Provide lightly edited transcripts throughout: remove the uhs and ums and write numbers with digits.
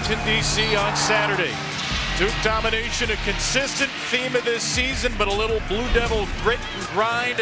Washington, D.C. on Saturday. Duke domination, a consistent theme of this season, but a little Blue Devil grit and grind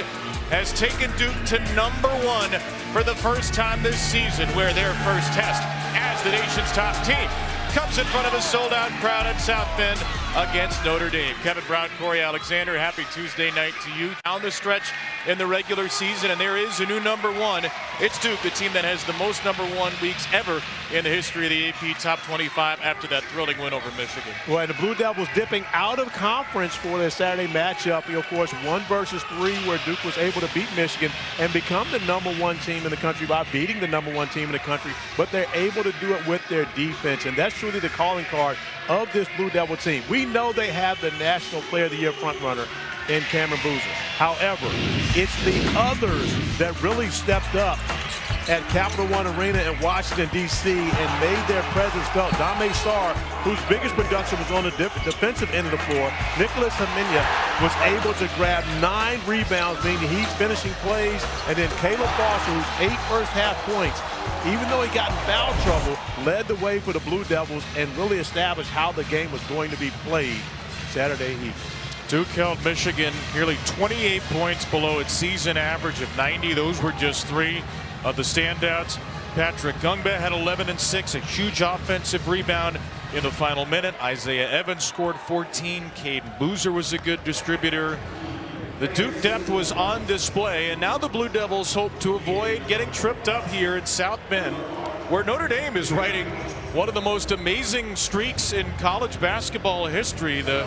has taken Duke to #1 for the first time this season, where their first test as the nation's top team comes in front of a sold-out crowd at South Bend against Notre Dame. Kevin Brown, Corey Alexander, happy Tuesday night to you. Down the stretch in the regular season, and there is a new #1. It's Duke, the team that has the most #1 weeks ever in the history of the AP Top 25 after that thrilling win over Michigan. Well, and the Blue Devils dipping out of conference for their Saturday matchup. Of course, 1 versus 3, where Duke was able to beat Michigan and become the #1 team in the country by beating the #1 team in the country. But they're able to do it with their defense, and that's truly the calling card of this Blue Devil team. We know they have the National Player of the Year frontrunner in Cameron Boozer. However, it's the others that really stepped up at Capital One Arena in Washington, D.C. and made their presence felt. Dame Sarr, whose biggest production was on the defensive end of the floor. Nicholas Haminia was able to grab 9 rebounds, meaning he's finishing plays. And then Caleb Foster, who's 8 first-half points, even though he got in foul trouble, led the way for the Blue Devils and really established how the game was going to be played Saturday evening. Duke held Michigan nearly 28 points below its season average of 90. Those were just 3 of the standouts. Patrick Gungba had 11 and 6, a huge offensive rebound in the final minute. Isaiah Evans scored 14. Caden Boozer was a good distributor. The Duke depth was on display, and now the Blue Devils hope to avoid getting tripped up here in South Bend, where Notre Dame is riding one of the most amazing streaks in college basketball history. The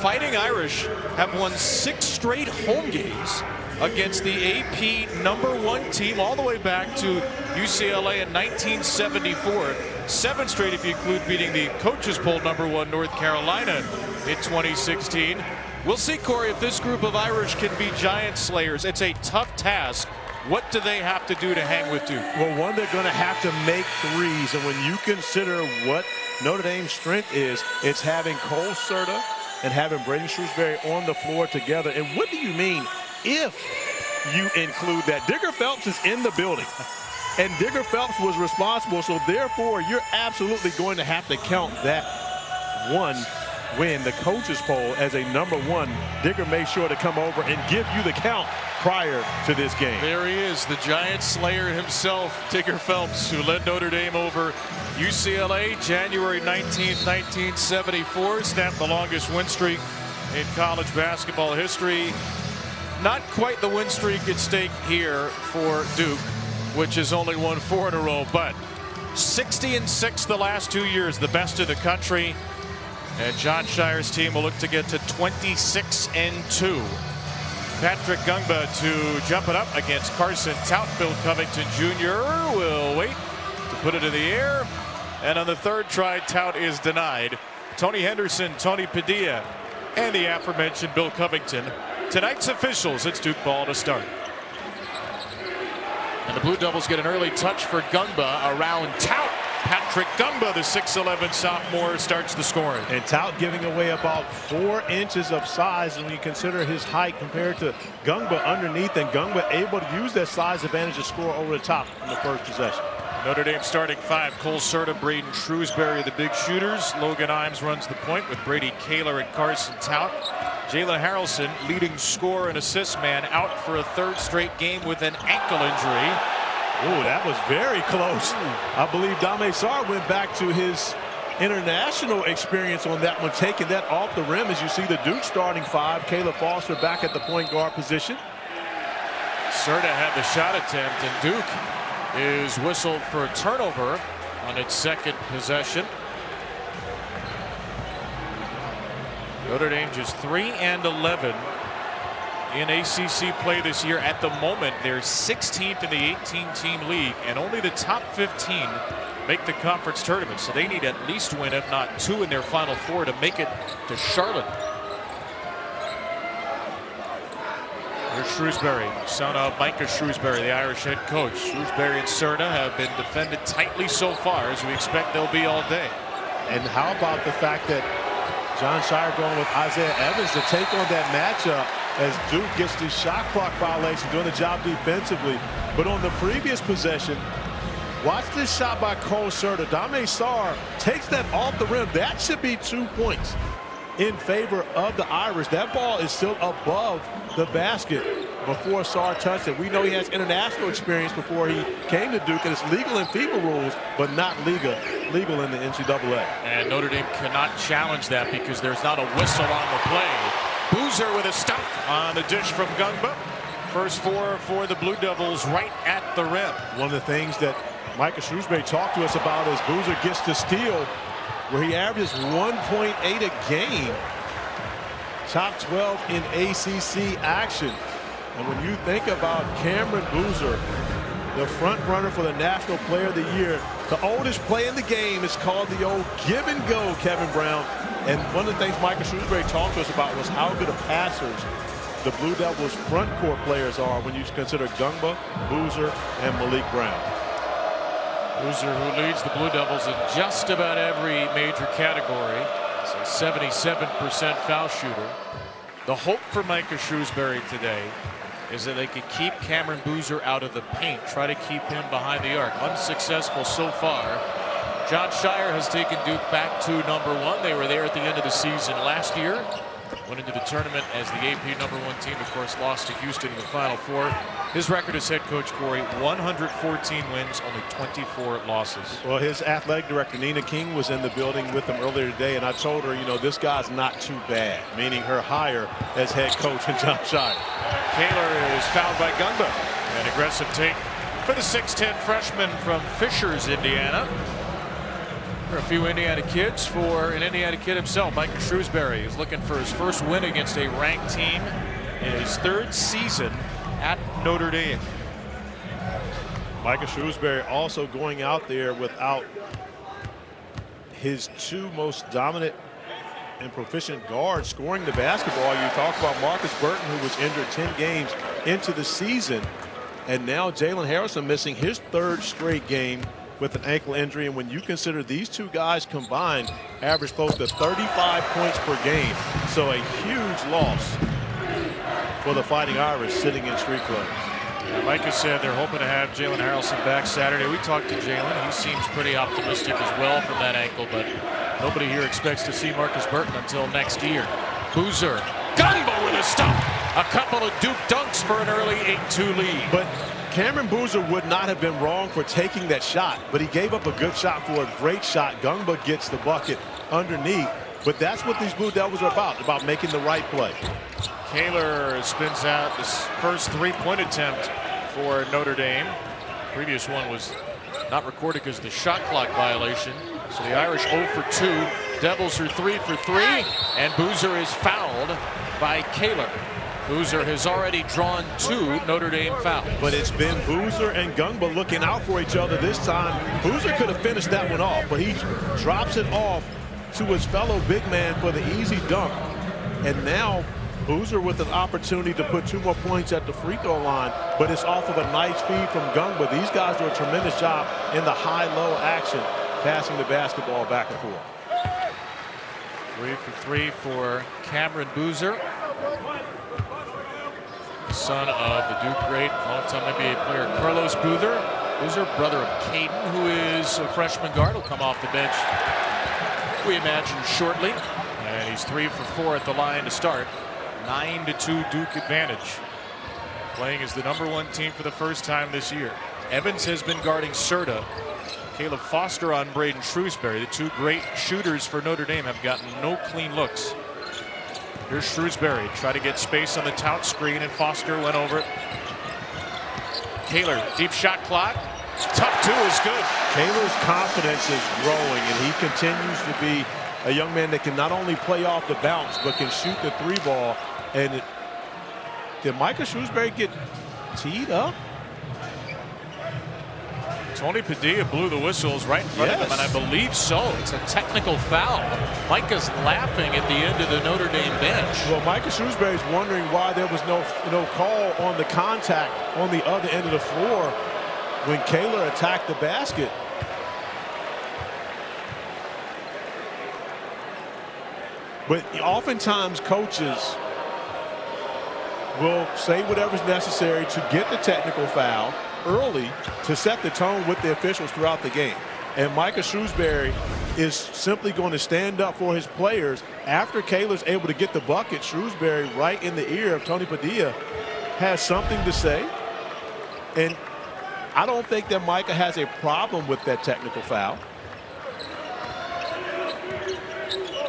Fighting Irish have won 6 straight home games against the AP #1 team all the way back to UCLA in 1974. 7 straight if you include beating the coaches poll #1 North Carolina in 2016. We'll see, Corey, if this group of Irish can be giant slayers. It's a tough task. What do they have to do to hang with Duke? Well, one, they're going to have to make threes, and when you consider what Notre Dame's strength is, it's having Cole Serta and having Braden Shrewsbury on the floor together. And what do you mean if you include that? Digger Phelps is in the building, and Digger Phelps was responsible, so therefore you're absolutely going to have to count that one win the coaches poll as a #1. Digger made sure to come over and give you the count prior to this game. There he is, the giant slayer himself, Digger Phelps, who led Notre Dame over UCLA January 19th, 1974, snapped the longest win streak in college basketball history. Not quite the win streak at stake here for Duke, which has only won 4 in a row, but 60 and 6 the last 2 years, the best in the country. And John Shire's team will look to get to 26 and 2. Patrick Gungba to jump it up against Carson Tout. Bill Covington Jr. will wait to put it in the air. And on the 3rd try, Tout is denied. Tony Henderson, Tony Padilla, and the aforementioned Bill Covington. Tonight's officials, it's Duke ball to start. And the Blue Devils get an early touch for Gungba around Tout. Patrick Gungba, the 6'11 sophomore, starts the scoring. And Tout giving away about 4 inches of size when you consider his height compared to Gungba underneath, and Gungba able to use that size advantage to score over the top in the first possession. Notre Dame starting 5, Cole Serta, Braden Shrewsbury, the big shooters. Logan Imes runs the point with Brady Kaler and Carson Tout. Jalen Harrelson, leading scorer and assist man, out for a 3rd straight game with an ankle injury. Oh, that was very close. I believe Dame Sarr went back to his international experience on that one, taking that off the rim. As you see the Duke starting 5, Caleb Foster back at the point guard position. Serta had the shot attempt, and Duke is whistled for a turnover on its 2nd possession. Notre Dame just 3 and 11 in ACC play this year. At the moment, they're 16th in the 18-team league, and only the top 15 make the conference tournament. So they need at least win, if not 2 in their final 4 to make it to Charlotte. Here's Shrewsbury, son of Micah Shrewsbury, the Irish head coach. Shrewsbury and Serta have been defended tightly so far, as we expect they'll be all day. And how about the fact that John Shire going with Isaiah Evans to take on that matchup as Duke gets the shot clock violation, doing the job defensively. But on the previous possession, Watch this shot by Cole Serta. Dame Sarr takes that off the rim. That should be 2 points in favor of the Irish. That ball is still above the basket before Sarr touched it. We know he has international experience before he came to Duke, and it's legal in FIBA rules, but not legal in the NCAA. And Notre Dame cannot challenge that because there's not a whistle on the play. Boozer with a stop on the dish from Gungba. First 4 for the Blue Devils right at the rim. One of the things that Micah Shrewsbury talked to us about is Boozer gets to steal, where he averages 1.8 a game. Top 12 in ACC action. And when you think about Cameron Boozer, the front runner for the National Player of the Year, the oldest play in the game is called the old give and go, Kevin Brown. And one of the things Micah Shrewsbury talked to us about was how good of passers the Blue Devils front court players are when you consider Gungba, Boozer, and Malik Brown. Boozer, who leads the Blue Devils in just about every major category, is a 77% foul shooter. The hope for Micah Shrewsbury today is that they could keep Cameron Boozer out of the paint, try to keep him behind the arc. Unsuccessful so far. John Shire has taken Duke back to #1. They were there at the end of the season last year. Went into the tournament as the AP #1 team. Of course, lost to Houston in the Final Four. His record as head coach, Corey, 114 wins, only 24 losses. Well, his athletic director, Nina King, was in the building with him earlier today, and I told her, you know, this guy's not too bad, meaning her hire as head coach in John Shire. Kaler is fouled by Gungba. An aggressive take for the 6'10 freshman from Fishers, Indiana. For a few Indiana kids, for an Indiana kid himself, Micah Shrewsbury is looking for his first win against a ranked team in his 3rd season at Notre Dame. Micah Shrewsbury also going out there without his 2 most dominant and proficient guards scoring the basketball. You talk about Marcus Burton, who was injured 10 games into the season, and now Jalen Harrison missing his 3rd straight game with an ankle injury. And when you consider these 2 guys combined average close to 35 points per game, so a huge loss for the Fighting Irish sitting in street clothes. Micah said they're hoping to have Jalen Harrison back Saturday. We talked to Jalen. He seems pretty optimistic as well from that ankle, but nobody here expects to see Marcus Burton until next year. Boozer, Gungba with a stop. A couple of Duke dunks for an early 8-2 lead. But Cameron Boozer would not have been wrong for taking that shot, but he gave up a good shot for a great shot. Gungba gets the bucket underneath, but that's what these Blue Devils are about making the right play. Kaler spins out this first 3-point attempt for Notre Dame. Previous one was not recorded because of the shot clock violation. So the Irish 0 for 2. Devils are 3 for 3, and Boozer is fouled by Kaler. Boozer has already drawn 2 Notre Dame fouls. But it's been Boozer and Gungba looking out for each other this time. Boozer could have finished that one off, but he drops it off to his fellow big man for the easy dunk. And now Boozer with an opportunity to put 2 more points at the free throw line, but it's off of a nice feed from Gungba. These guys do a tremendous job in the high-low action, passing the basketball back and forth. 3 for 3 for Cameron Boozer, son of the Duke great, longtime NBA player Carlos Boozer. Boozer, brother of Caden, who is a freshman guard, will come off the bench, we imagine, shortly. And he's 3 for 4 at the line to start. 9-2 Duke advantage. Playing as the #1 team for the first time this year. Evans has been guarding Serta. Caleb Foster on Braden Shrewsbury. The 2 great shooters for Notre Dame have gotten no clean looks. Here's Shrewsbury, try to get space on the tout screen, and Foster went over it. Kaler, deep shot clock. Tough 2 is good. Kaler's confidence is growing, and he continues to be a young man that can not only play off the bounce, but can shoot the 3 ball. And did Micah Shrewsbury get teed up? Tony Padilla blew the whistles right in front of him, and I believe so. It's a technical foul. Micah's laughing at the end of the Notre Dame bench. Well, Micah Shrewsbury's wondering why there was no call on the contact on the other end of the floor when Kaler attacked the basket. But oftentimes coaches will say whatever's necessary to get the technical foul, early to set the tone with the officials throughout the game. And Micah Shrewsbury is simply going to stand up for his players. After Kaler's able to get the bucket, Shrewsbury, right in the ear of Tony Padilla, has something to say. And I don't think that Micah has a problem with that technical foul.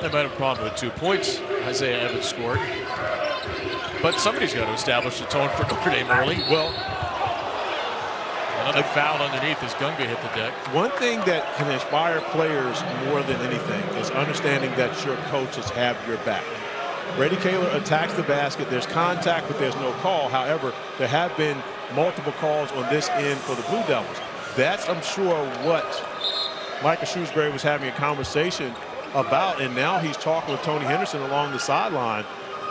They might have a problem with 2 points Isaiah Evans scored. But somebody's got to establish the tone for Notre Dame early. Well, another foul underneath as Gunga hit the deck. One thing that can inspire players more than anything is understanding that your coaches have your back. Brady Kaler attacks the basket. There's contact, but there's no call. However, there have been multiple calls on this end for the Blue Devils. That's, I'm sure, what Micah Shrewsbury was having a conversation about, and now he's talking with Tony Henderson along the sideline.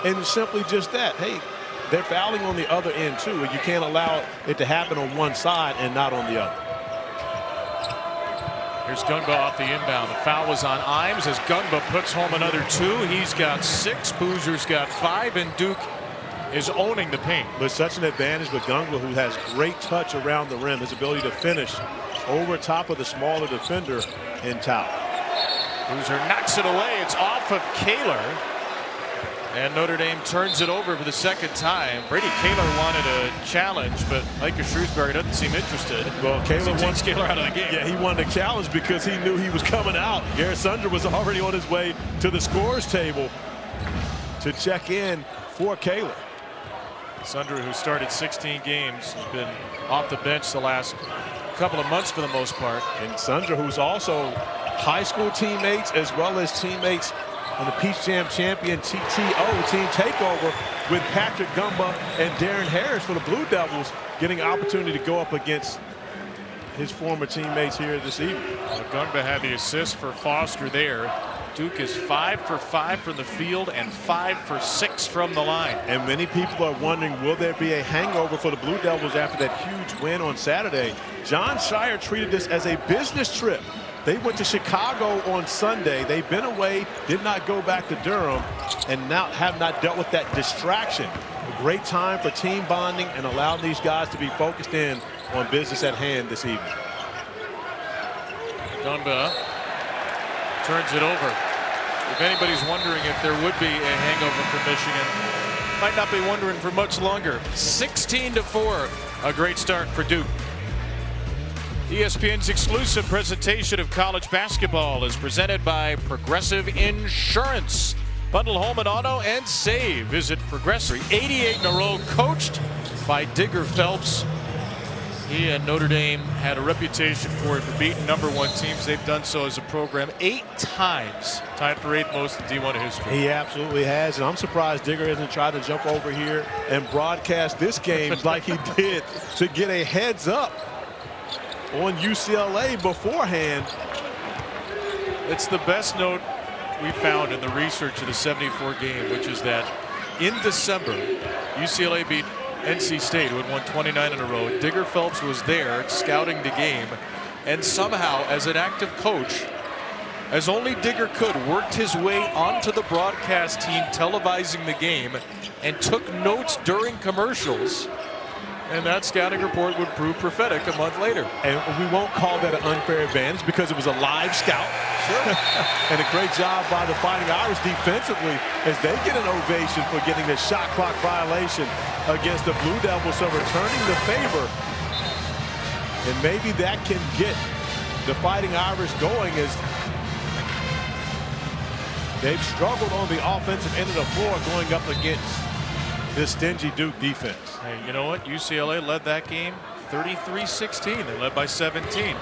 And it's simply just that. Hey, they're fouling on the other end, too, and you can't allow it to happen on one side and not on the other. Here's Gunba off the inbound. The foul was on Imes as Gunba puts home another 2. He's got 6. Boozer's got 5, and Duke is owning the paint. But such an advantage with Gunba, who has great touch around the rim, his ability to finish over top of the smaller defender in Tau. Boozer knocks it away. It's off of Kaler. And Notre Dame turns it over for the second time. Brady Kaler wanted a challenge, but Micah Shrewsbury doesn't seem interested. Well, Kaler wants Kaler out of the game. Yeah, he wanted a challenge because he knew he was coming out. Garrett Sundra was already on his way to the scorer's table to check in for Kaler. Sundra, who started 16 games, has been off the bench the last couple of months for the most part. And Sundra, who's also high school teammates as well as teammates on the Peach Jam champion TTO team takeover with Patrick Gumba and Darren Harris for the Blue Devils, getting an opportunity to go up against his former teammates here this evening. Gumba had the assist for Foster there. Duke is 5 for 5 from the field and 5 for 6 from the line. And many people are wondering, will there be a hangover for the Blue Devils after that huge win on Saturday? John Shire treated this as a business trip. They went to Chicago on Sunday. They've been away, did not go back to Durham, and now have not dealt with that distraction. A great time for team bonding and allowing these guys to be focused in on business at hand this evening. Gumba turns it over. If anybody's wondering if there would be a hangover for Michigan, might not be wondering for much longer. 16-4, a great start for Duke. ESPN's exclusive presentation of college basketball is presented by Progressive Insurance. Bundle home and auto and save. Visit Progressive. 88 in a row, coached by Digger Phelps. He and Notre Dame had a reputation for beating #1 teams. They've done so as a program 8 times, tied for 8th most in D1 history. He absolutely has, and I'm surprised Digger hasn't tried to jump over here and broadcast this game like he did to get a heads up on UCLA beforehand. It's the best note we found in the research of the 74 game, which is that in December, UCLA beat NC State, who had won 29 in a row. Digger Phelps was there scouting the game, and somehow, as an active coach, as only Digger could, worked his way onto the broadcast team televising the game and took notes during commercials. And that scouting report would prove prophetic a month later. And we won't call that an unfair advantage because it was a live scout. Sure. And a great job by the Fighting Irish defensively as they get an ovation for getting the shot clock violation against the Blue Devils, so returning the favor. And maybe that can get the Fighting Irish going as they've struggled on the offensive end of the floor going up against this stingy Duke defense. Hey, you know what? UCLA led that game 33-16. They led by 17.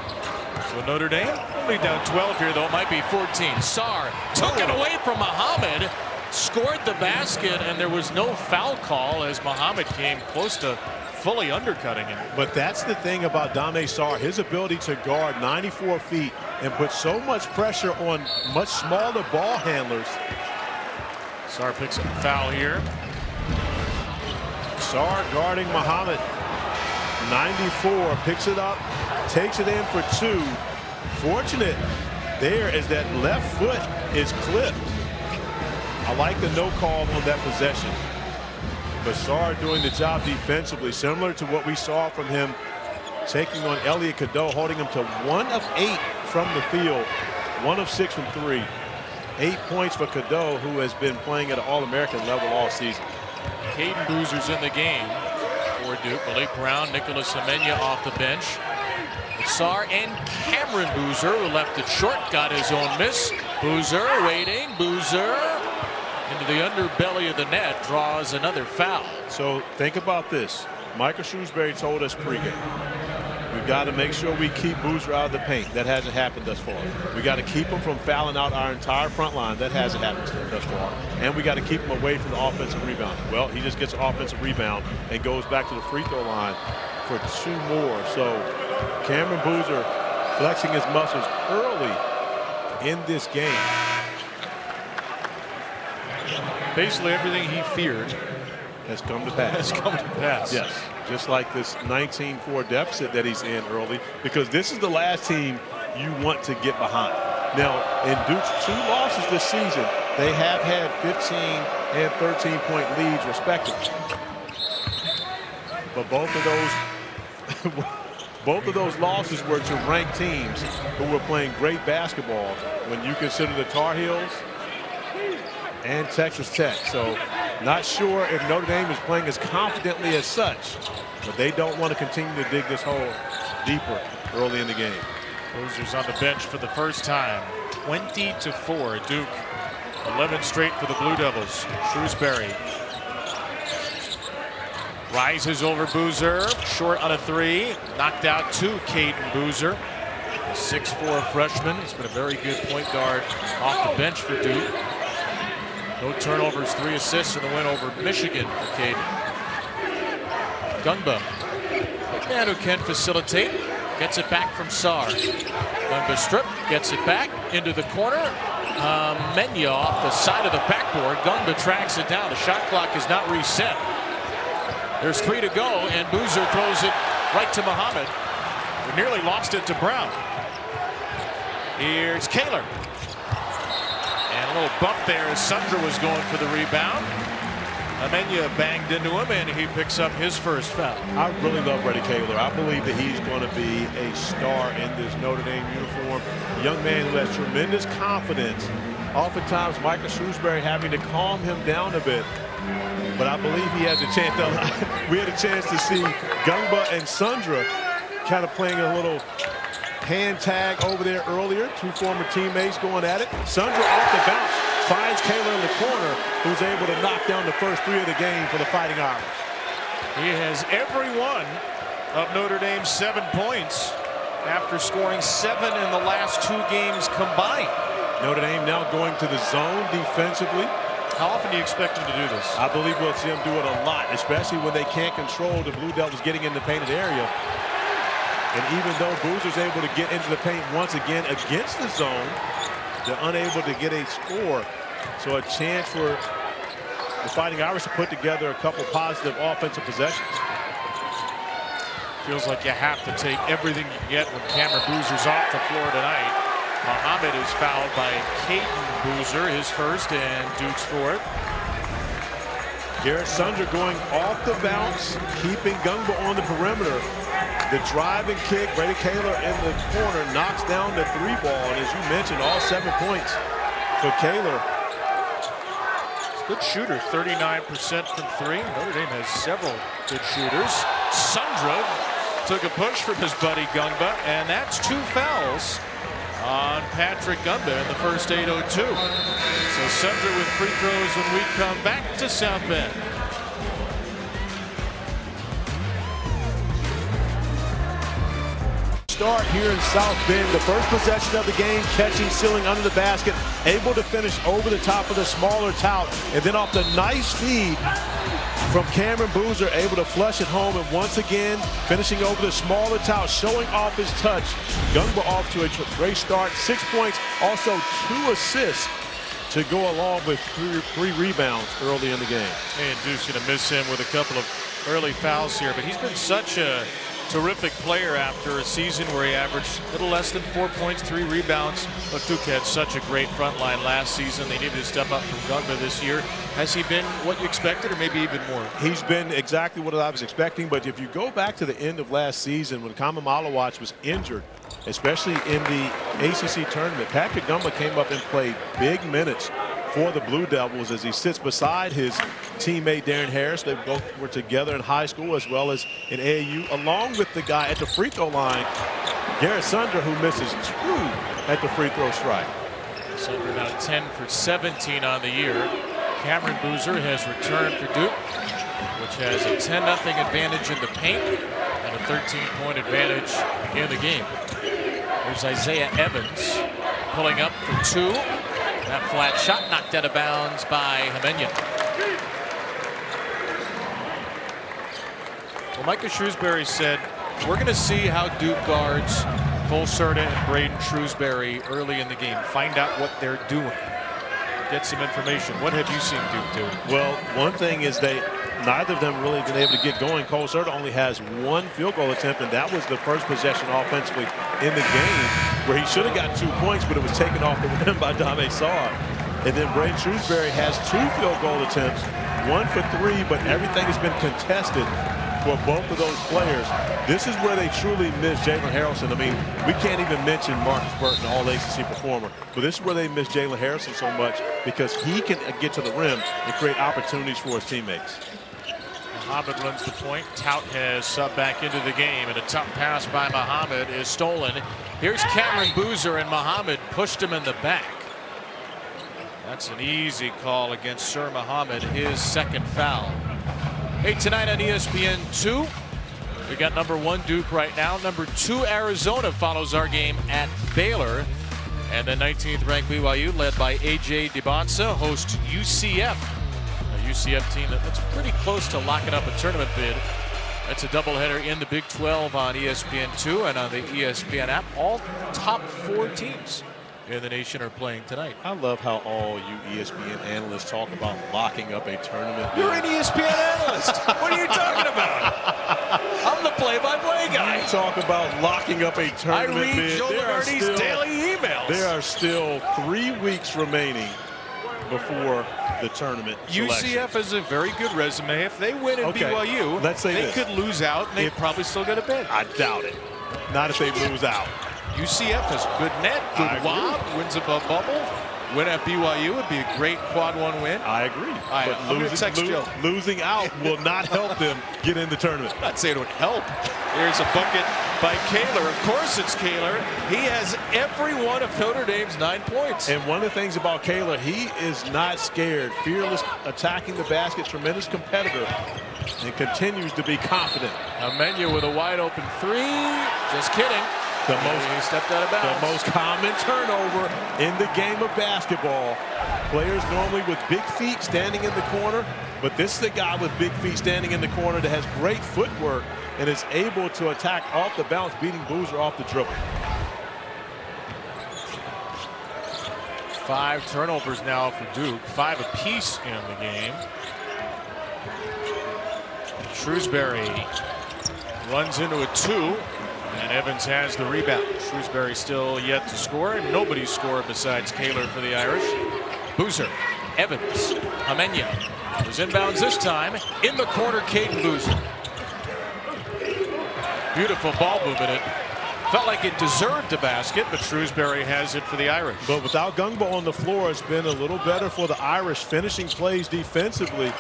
So Notre Dame only down 12 here, though. It might be 14. Sarr took it away from Muhammad, scored the basket, and there was no foul call as Muhammad came close to fully undercutting him. But that's the thing about Dame Sarr, his ability to guard 94 feet and put so much pressure on much smaller ball handlers. Sarr picks up a foul here. Sarr guarding Muhammad. 94, picks it up, takes it in for 2. Fortunate there is that left foot is clipped. I like the no call on that possession. But Sarr doing the job defensively, similar to what we saw from him taking on Elliot Cadeau, holding him to 1 of 8 from the field, 1 of 6 from 3. 8 points for Cadeau, who has been playing at an All-American level all season. Caden Boozer's in the game for Duke. Malik Brown, Nicholas Amenya off the bench. Sar and Cameron Boozer, who left it short, got his own miss. Boozer waiting. Boozer into the underbelly of the net, draws another foul. So think about this. Michael Shrewsbury told us pregame, we've got to make sure we keep Boozer out of the paint. That hasn't happened thus far. We got to keep him from fouling out our entire front line. That hasn't happened thus far. And we got to keep him away from the offensive rebound. Well, he just gets an offensive rebound and goes back to the free throw line for 2 more. So Cameron Boozer flexing his muscles early in this game. Basically everything he feared has come to pass. Yes, just like this 19-4 deficit that he's in early, because this is the last team you want to get behind. Now, in Duke's 2 losses this season, they have had 15 and 13-point leads respectively. But both of those losses were to ranked teams who were playing great basketball when you consider the Tar Heels and Texas Tech. So not sure if Notre Dame is playing as confidently as such, but they don't want to continue to dig this hole deeper early in the game. Boozer's on the bench for the first time. 20-4 Duke. 11 straight for the Blue Devils. Shrewsbury rises over Boozer, short on a 3, knocked out to Caden Boozer, a 6'4" freshman. He's been a very good point guard off the bench for Duke. No turnovers, 3 assists in the win over Michigan for Caden. Gungba, a man who can facilitate, gets it back from Sar. Gungba strip, gets it back into the corner. Menya off the side of the backboard. Gungba tracks it down. The shot clock is not reset. There's 3 to go, and Boozer throws it right to Muhammad. We nearly lost it to Brown. Here's Kaler. And a little bump there as Sundra was going for the rebound. Amenya banged into him, and he picks up his first foul. I really love Reddy Kaler. I believe that he's going to be a star in this Notre Dame uniform. A young man who has tremendous confidence. Oftentimes, Michael Shrewsbury having to calm him down a bit. But I believe he has a chance. We had a chance to see Gungba and Sundra kind of playing a little hand tag over there earlier. 2 former teammates going at it. Sundra off the bounce finds Kaler in the corner, who's able to knock down the first 3 of the game for the Fighting Irish. He has every one of Notre Dame's 7 points after scoring 7 in the last 2 games combined. Notre Dame now going to the zone defensively. How often do you expect him to do this? I believe we'll see him do it a lot, especially when they can't control the Blue Devils getting in the painted area. And even though Boozer's able to get into the paint once again against the zone, they're unable to get a score. So a chance for the Fighting Irish to put together a couple positive offensive possessions. Feels like you have to take everything you can get when Cameron Boozer's off the floor tonight. Muhammad is fouled by Caden Boozer, his first and Duke's 4th. Garrett Sundra going off the bounce, keeping Gungba on the perimeter. The drive and kick, Reddy Kaler in the corner, knocks down the 3-ball. And as you mentioned, all 7 points for Kaler. Good shooter, 39% from 3. Notre Dame has several good shooters. Sundra took a push from his buddy Gungba, and that's 2 fouls on Patrick Gungba in the first 8:02. So Sundra with free throws when we come back to South Bend. Start here in South Bend. The first possession of the game, catching, sealing under the basket, able to finish over the top of the smaller tout, and then off the nice feed from Cameron Boozer, able to flush it home, and once again finishing over the smaller tout, showing off his touch. Gungba off to a great start, 6 points, also 2 assists to go along with 3 rebounds early in the game. And Duke's going to miss him with a couple of early fouls here, but he's been such a terrific player after a season where he averaged a little less than 4 points, 3 rebounds. But Duke had such a great front line last season. They needed to step up from Gungba this year. Has he been what you expected, or maybe even more? He's been exactly what I was expecting. But if you go back to the end of last season when Kama Malawach was injured, especially in the ACC tournament, Patrick Gungba came up and played big minutes for the Blue Devils as he sits beside his teammate Darren Harris. They both were together in high school as well as in AAU, along with the guy at the free throw line, Garrett Sunder, who misses 2 at the free throw strike. Sunder now 10 for 17 on the year. Cameron Boozer has returned for Duke, which has a 10-0 advantage in the paint and a 13-point advantage in the game. There's Isaiah Evans pulling up for 2. That flat shot knocked out of bounds by Hamenian. Well, Micah Shrewsbury said, we're going to see how Duke guards Cole Serta and Braden Shrewsbury early in the game. Find out what they're doing. Get some information. What have you seen Duke do? Well, one thing is neither of them really been able to get going. Cole Serta only has 1 field goal attempt, and that was the first possession offensively in the game where he should have got 2 points, but it was taken off the rim by Dame Sarr. And then Braden Shrewsbury has 2 field goal attempts, 1 for 3, but everything has been contested for both of those players. This is where they truly miss Jalen Harrelson. I mean, we can't even mention Marcus Burton, all-ACC performer, but this is where they miss Jalen Harrelson so much because he can get to the rim and create opportunities for his teammates. Muhammad runs the point. Tout has subbed back into the game, and a tough pass by Muhammad is stolen. Here's Cameron Boozer, and Muhammad pushed him in the back. That's an easy call against Sir Muhammad, his 2nd foul. Hey, tonight on ESPN2, we got number 1 Duke right now. Number 2 Arizona follows our game at Baylor. And the 19th ranked BYU, led by A.J. DeBonsa, hosts UCF. A UCF team that's pretty close to locking up a tournament bid. That's a doubleheader in the Big 12 on ESPN2 and on the ESPN app. All top 4 teams in the nation are playing tonight. I love how all you ESPN analysts talk about locking up a tournament. You're an ESPN analyst. What are you talking about? I'm the play-by-play guy. You talk about locking up a tournament I read bid. Joe McCarthy's daily emails. There are still 3 weeks remaining before the tournament selection. UCF has a very good resume. If they win at BYU, let's say they could lose out, and they'd probably still get a bid. I doubt it. Not if they lose out. UCF has good net, good lob, wins above bubble. Win at BYU would be a great quad 1 win. I agree. But losing out will not help them get in the tournament. I'd say it would help. Here's a bucket by Kaler. Of course it's Kaler. He has every one of Notre Dame's 9 points. And one of the things about Kaler, he is not scared. Fearless, attacking the basket, tremendous competitor, and continues to be confident. Amenya with a wide open 3. Just kidding. He stepped out of bounds. The most common turnover in the game of basketball. Players normally with big feet standing in the corner, but this is a guy with big feet standing in the corner that has great footwork and is able to attack off the bounce, beating Boozer off the dribble. 5 turnovers now for Duke, 5 apiece in the game. Shrewsbury runs into a 2. And Evans has the rebound. Shrewsbury still yet to score, and nobody scored besides Kaler for the Irish. Boozer, Evans, Hamenya was inbounds this time. In the corner, Caden Boozer. Beautiful ball movement. It felt like it deserved a basket, but Shrewsbury has it for the Irish. But without Gungba on the floor, it's been a little better for the Irish, finishing plays defensively.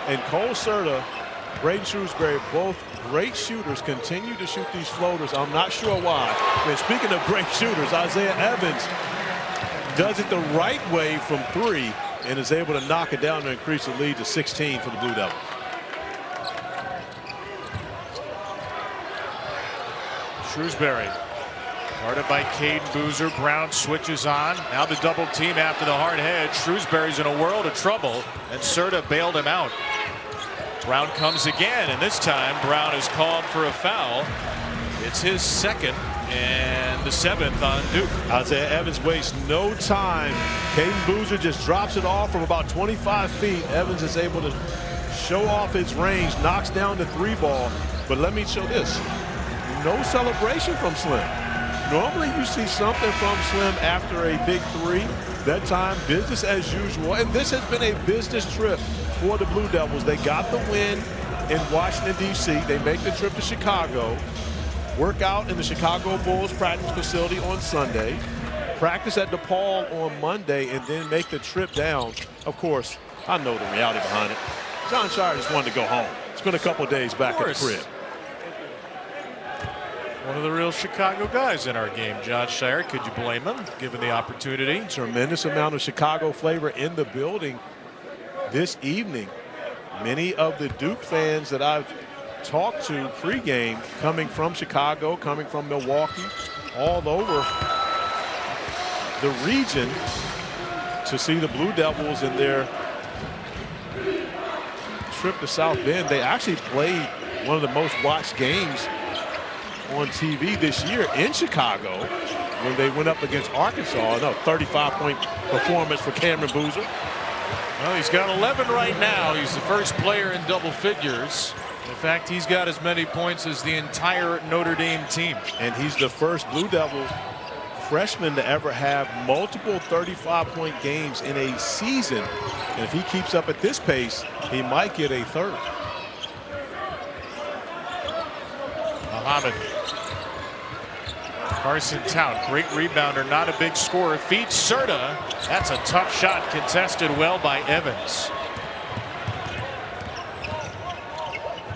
And Cole Serta, Braden Shrewsbury, both great shooters, continue to shoot these floaters. I'm not sure why. And speaking of great shooters, Isaiah Evans does it the right way from 3 and is able to knock it down to increase the lead to 16 for the Blue Devils. Shrewsbury guarded by Caden Boozer. Brown switches on. Now the double team after the hard head. Shrewsbury's in a world of trouble, and Serta bailed him out. Brown comes again, and this time Brown is called for a foul. It's his 2nd and the 7th on Duke. Isaiah Evans wastes no time. Caden Boozer just drops it off from about 25 feet. Evans is able to show off his range, knocks down the 3-ball. But let me show this. No celebration from Slim. Normally you see something from Slim after a big 3. That time, business as usual. And this has been a business trip for the Blue Devils. They got the win in Washington, D.C. They make the trip to Chicago, work out in the Chicago Bulls practice facility on Sunday, practice at DePaul on Monday, and then make the trip down. Of course, I know the reality behind it. Jon Scheyer just wanted to go home. Spent a couple of days back at the crib. One of the real Chicago guys in our game, Jon Scheyer. Could you blame him, given the opportunity? Tremendous amount of Chicago flavor in the building this evening. Many of the Duke fans that I've talked to pregame coming from Chicago, coming from Milwaukee, all over the region to see the Blue Devils in their trip to South Bend. They actually played one of the most watched games on TV this year in Chicago when they went up against Arkansas. A 35-point performance for Cameron Boozer. Well, he's got 11 right now. He's the first player in double figures. In fact, he's got as many points as the entire Notre Dame team. And he's the first Blue Devil freshman to ever have multiple 35-point games in a season. And if he keeps up at this pace, he might get a third. Muhammad. Carson Tout, great rebounder, not a big scorer. Feeds Serta. That's a tough shot, contested well by Evans.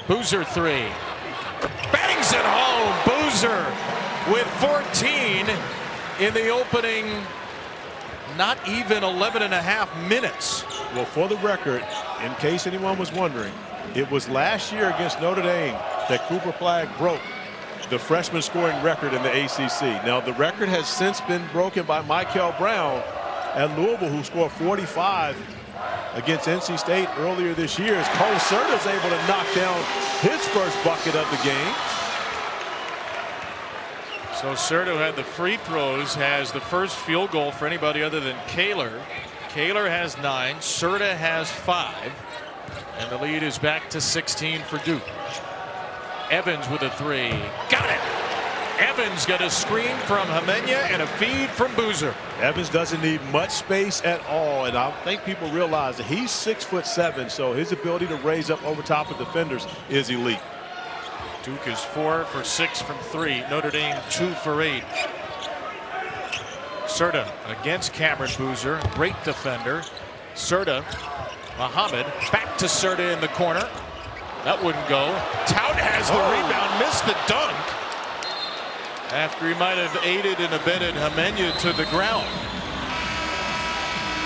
Boozer 3. Bangs it home. Boozer with 14 in the opening, not even 11.5 minutes. Well, for the record, in case anyone was wondering, it was last year against Notre Dame that Cooper Flagg broke the freshman scoring record in the ACC. Now, the record has since been broken by Michael Brown at Louisville, who scored 45 against NC State earlier this year, as Cole Serta is able to knock down his first bucket of the game. So Serta, who had the free throws, has the first field goal for anybody other than Kaler. Kaler has 9, Serta has 5, and the lead is back to 16 for Duke. Evans with a 3. Got it! Evans got a screen from Hamenya and a feed from Boozer. Evans doesn't need much space at all, and I think people realize that he's 6'7", so his ability to raise up over top of defenders is elite. Duke is 4 for 6 from 3. Notre Dame 2 for 8. Serta against Cameron Boozer, great defender. Serta, Muhammad, back to Serta in the corner. That wouldn't go. Tout has the rebound, missed the dunk. After he might have aided and abetted Hamenya to the ground.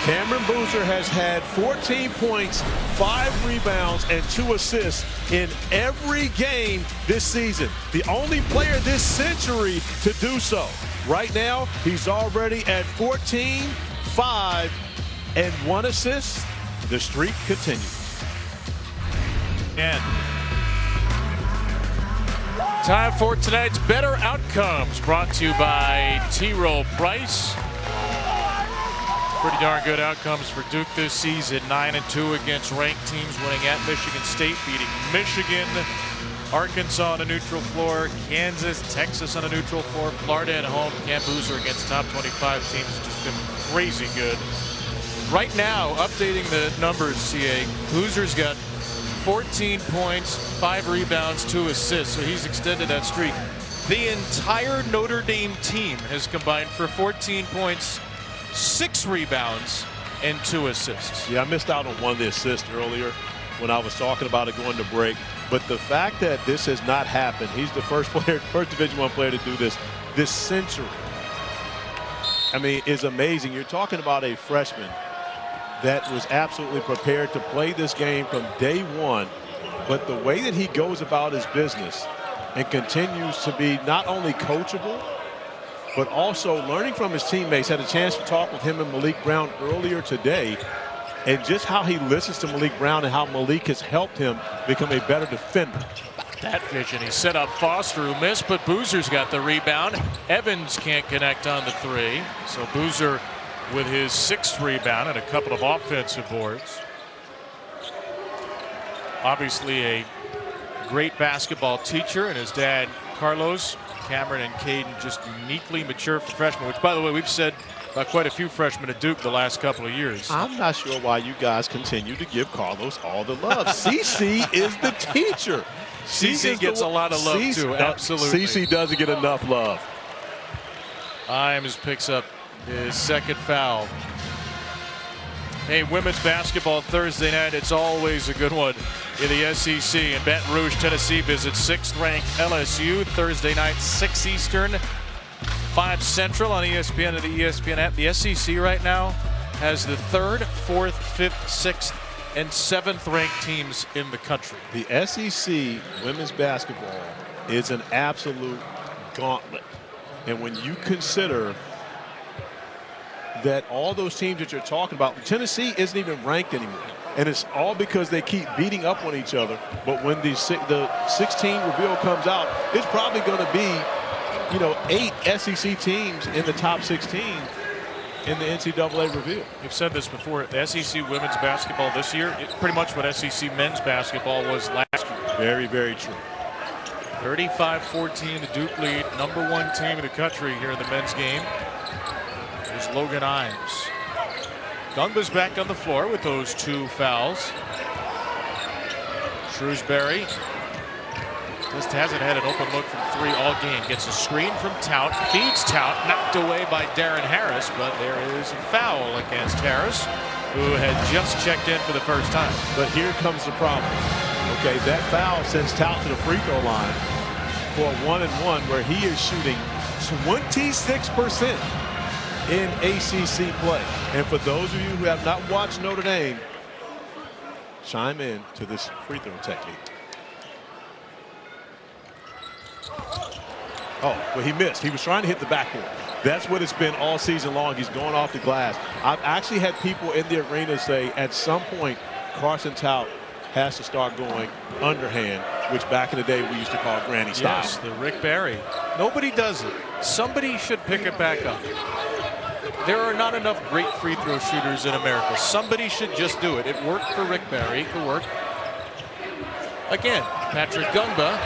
Cameron Boozer has had 14 points, 5 rebounds, and 2 assists in every game this season. The only player this century to do so. Right now, he's already at 14, 5, and 1 assist. The streak continues. And time for tonight's Better Outcomes, brought to you by T. Rowe Price. Pretty darn good outcomes for Duke this season. 9-2 against ranked teams, winning at Michigan State, beating Michigan, Arkansas on a neutral floor, Kansas, Texas on a neutral floor, Florida at home. Cam Boozer against top 25 teams has just been crazy good. Right now, updating the numbers, CA, Boozer's got 14 points, 5 rebounds, 2 assists, so he's extended that streak. The entire Notre Dame team has combined for 14 points, 6 rebounds, and 2 assists. Yeah, I missed out on one of the assists earlier when I was talking about it going to break. But the fact that this has not happened, he's the first Division I player to do this century, I mean, is amazing. You're talking about a freshman that was absolutely prepared to play this game from day one. But the way that he goes about his business and continues to be not only coachable, but also learning from his teammates. Had a chance to talk with him and Malik Brown earlier today, and just how he listens to Malik Brown and how Malik has helped him become a better defender. That vision. He set up Foster, who missed, but Boozer's got the rebound. Evans can't connect on the 3. So Boozer with his 6th rebound and a couple of offensive boards. obviously a great basketball teacher, and his dad, Carlos, Cameron, and Caden just uniquely mature for freshmen, which, by the way, we've said about quite a few freshmen at Duke the last couple of years. I'm not sure why you guys continue to give Carlos all the love. CC is the teacher. CC gets a lot of love, too. Absolutely. CC doesn't get enough love. Imes picks up his second foul. Hey, women's basketball Thursday night. It's always a good one in the SEC. In Baton Rouge, Tennessee visits 6th-ranked LSU Thursday night, 6 Eastern, 5 Central on ESPN and the ESPN app. The SEC right now has the 3rd, 4th, 5th, 6th, and 7th-ranked teams in the country. The SEC women's basketball is an absolute gauntlet. And when you consider that all those teams that you're talking about, Tennessee isn't even ranked anymore. And it's all because they keep beating up on each other. But when the 16 reveal comes out, it's probably going to be, 8 SEC teams in the top 16 in the NCAA reveal. We've said this before. The SEC women's basketball this year, it's pretty much what SEC men's basketball was last year. Very, very true. 35-14, the Duke lead, #1 team in the country here in the men's game. There's Logan Imes. Gungba's back on the floor with those 2 fouls. Shrewsbury just hasn't had an open look from 3 all game. Gets a screen from Tout, feeds Tout, knocked away by Darren Harris, but there is a foul against Harris, who had just checked in for the first time. But here comes the problem. Okay, that foul sends Tout to the free throw line for a 1-and-1, where he is shooting 26% in ACC play. And for those of you who have not watched Notre Dame, chime in to this free throw technique. Oh, but he missed. He was trying to hit the backboard. That's what it's been all season long. He's going off the glass. I've actually had people in the arena say at some point Carson Tout has to start going underhand, which back in the day we used to call granny style. Yes, the Rick Barry. Nobody does it. Somebody should pick it back up. There are not enough great free throw shooters in America. Somebody should just do it. It worked for Rick Barry. It could work again. Patrick Gungba,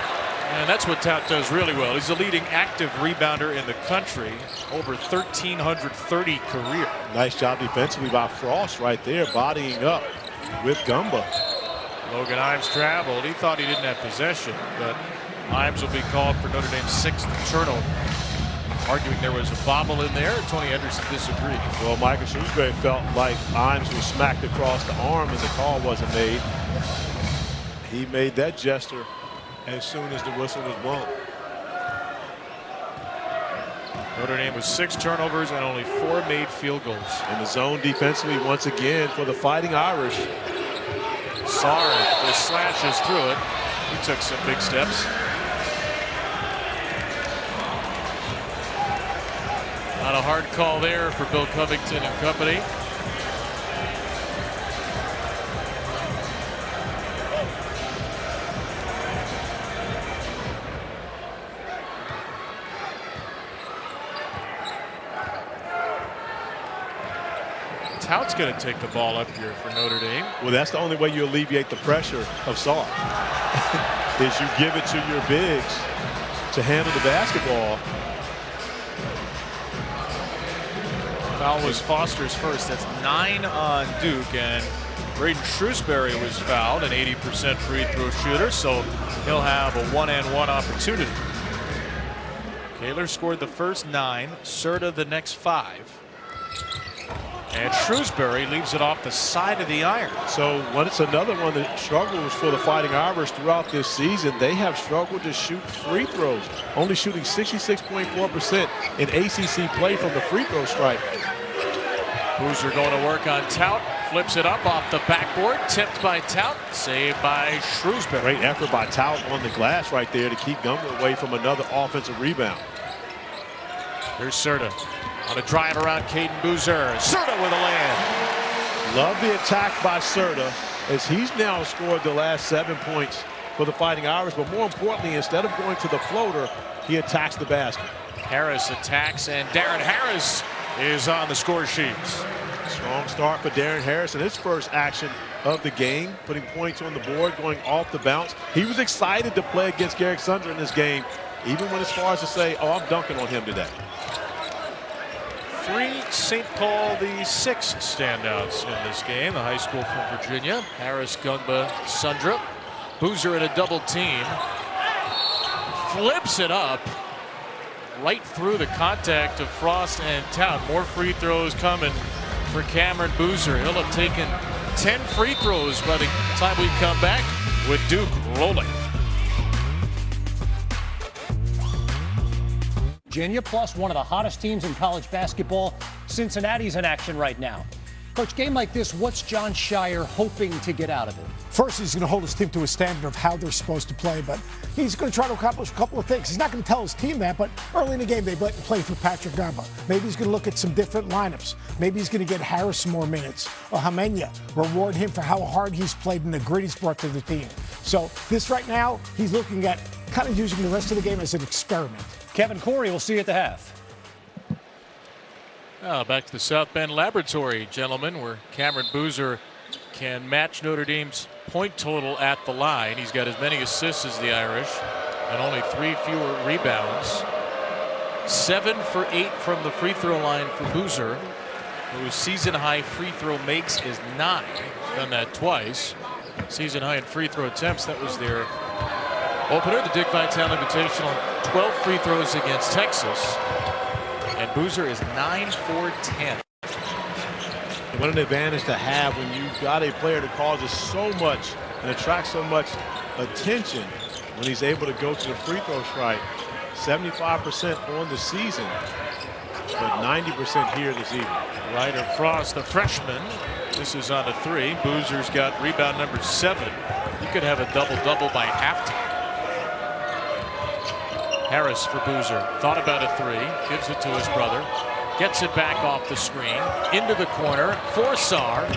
and that's what Tout does really well. He's the leading active rebounder in the country, over 1,330 career. Nice job defensively by Frost right there, bodying up with Gungba. Logan Imes traveled. He thought he didn't have possession, but Imes will be called for Notre Dame's 6th turnover. Arguing there was a bobble in there. Tony Henderson disagreed. Well, Michael Shrewsbury felt like Imes was smacked across the arm and the call wasn't made. He made that gesture as soon as the whistle was blown. Notre Dame with 6 turnovers and only 4 made field goals. In the zone defensively once again for the Fighting Irish. Sarr just slashes through it. He took some big steps. Not a hard call there for Bill Covington and company. Tout's going to take the ball up here for Notre Dame. Well, that's the only way you alleviate the pressure of Sarr. Is you give it to your bigs to handle the basketball. Foul was Foster's first. That's 9 on Duke, and Braden Shrewsbury was fouled, an 80% free throw shooter, so he'll have a 1-and-1 opportunity. Kaler scored the first 9, Serta the next 5. And Shrewsbury leaves it off the side of the iron. So it's another one that struggles for the Fighting Irish throughout this season. They have struggled to shoot free throws, only shooting 66.4% in ACC play from the free throw stripe. Boozer going to work on Tout, flips it up off the backboard, tipped by Tout, saved by Shrewsbury. Great effort by Tout on the glass right there to keep Gungba away from another offensive rebound. Here's Serta. On a drive around Caden Boozer. Serta with a land. Love the attack by Serta, as he's now scored the last 7 points for the Fighting Irish. But more importantly, instead of going to the floater, he attacks the basket. Harris attacks, and Darren Harris is on the score sheets. Strong start for Darren Harrison. His first action of the game, putting points on the board, going off the bounce. He was excited to play against Garrick Sundra in this game, even went as far as to say, oh, I'm dunking on him today. 3 St. Paul the 6 standouts in this game. The high school from Virginia. Harris, Gungba, Sundra. Boozer in a double team. Flips it up right through the contact of Frost and Tout. More free throws coming for Cameron Boozer. He'll have taken 10 free throws by the time we come back with Duke rolling. Virginia, plus one of the hottest teams in college basketball. Cincinnati's in action right now. Coach, game like this, what's John Shire hoping to get out of it? First, he's going to hold his team to a standard of how they're supposed to play, but he's going to try to accomplish a couple of things. He's not going to tell his team that, but early in the game, they let him play for Patrick Gamba. Maybe he's going to look at some different lineups. Maybe he's going to get Harris some more minutes, or Hamenya, reward him for how hard he's played and the grit he's brought to the team. So this right now, he's looking at kind of using the rest of the game as an experiment. Kevin Corey will see you at the half. Back to the South Bend Laboratory, gentlemen, where Cameron Boozer can match Notre Dame's point total at the line. He's got as many assists as the Irish and only 3 fewer rebounds. 7 for 8 from the free throw line for Boozer, whose season high free throw makes is 9. He's done that twice. Season high in free throw attempts. That was their opener, the Dick Vitale Invitational. 12 free throws against Texas. And Boozer is 9 for 10. What an advantage to have when you've got a player that causes so much and attracts so much attention when he's able to go to the free throw strike. 75% on the season, but 90% here this evening. Ryder Frost, the freshman. This is on a 3. Boozer's got rebound number 7. He could have a double-double by halftime. Harris for Boozer. Thought about a 3. Gives it to his brother. Gets it back off the screen. Into the corner for Sarr.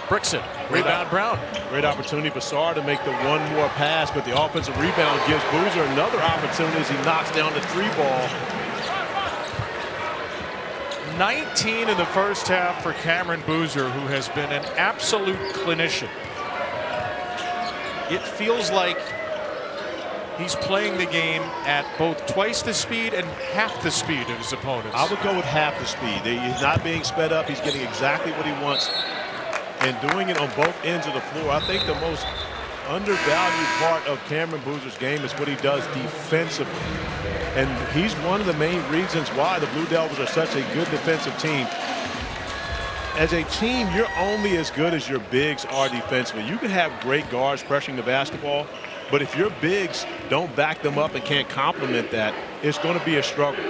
Bricks it. Rebound Brown. Great opportunity for Sarr to make the one more pass, but the offensive rebound gives Boozer another opportunity as he knocks down the 3 ball. 19 in the first half for Cameron Boozer, who has been an absolute clinician. It feels like he's playing the game at both twice the speed and half the speed of his opponents. I would go with half the speed. He's not being sped up. He's getting exactly what he wants and doing it on both ends of the floor. I think the most undervalued part of Cameron Boozer's game is what he does defensively. And he's one of the main reasons why the Blue Devils are such a good defensive team. As a team, you're only as good as your bigs are defensively. You can have great guards pressuring the basketball, but if your bigs don't back them up and can't complement that, it's going to be a struggle.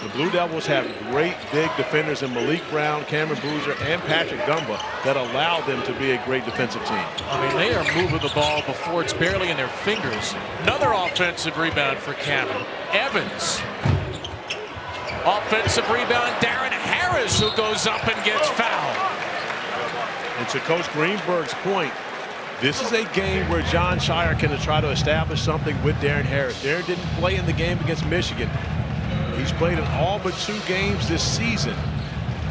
The Blue Devils have great big defenders in Malik Brown, Cameron Boozer, and Patrick Gumba that allow them to be a great defensive team. I mean, they are moving the ball before it's barely in their fingers. Another offensive rebound for Cameron. Evans. Offensive rebound, Darren Harris, who goes up and gets fouled. And to Coach Greenberg's point, this is a game where John Shire can try to establish something with Darren Harris. Darren didn't play in the game against Michigan. He's played in all but 2 games this season.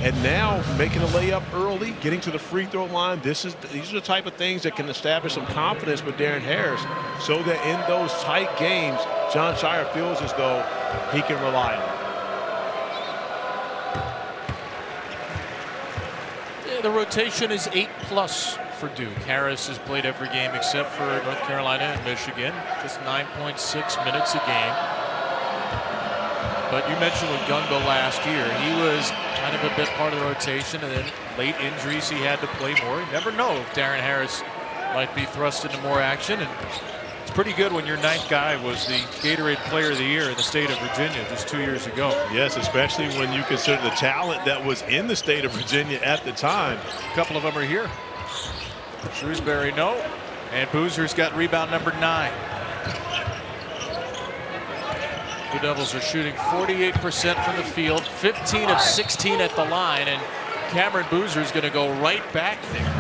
And now making a layup early, getting to the free throw line, these are the type of things that can establish some confidence with Darren Harris so that in those tight games, John Shire feels as though he can rely on it. Yeah, the rotation is 8+ for Duke. Harris has played every game except for North Carolina and Michigan. Just 9.6 minutes a game. But you mentioned with Gungba last year, he was kind of a bit part of the rotation, and then late injuries he had to play more. You never know if Darren Harris might be thrust into more action, and it's pretty good when your 9th guy was the Gatorade Player of the Year in the state of Virginia just 2 years ago. Yes, especially when you consider the talent that was in the state of Virginia at the time. A couple of them are here. Shrewsbury, no. And Boozer's got rebound number 9. The Devils are shooting 48% from the field, 15 of 16 at the line, and Cameron Boozer is going to go right back there.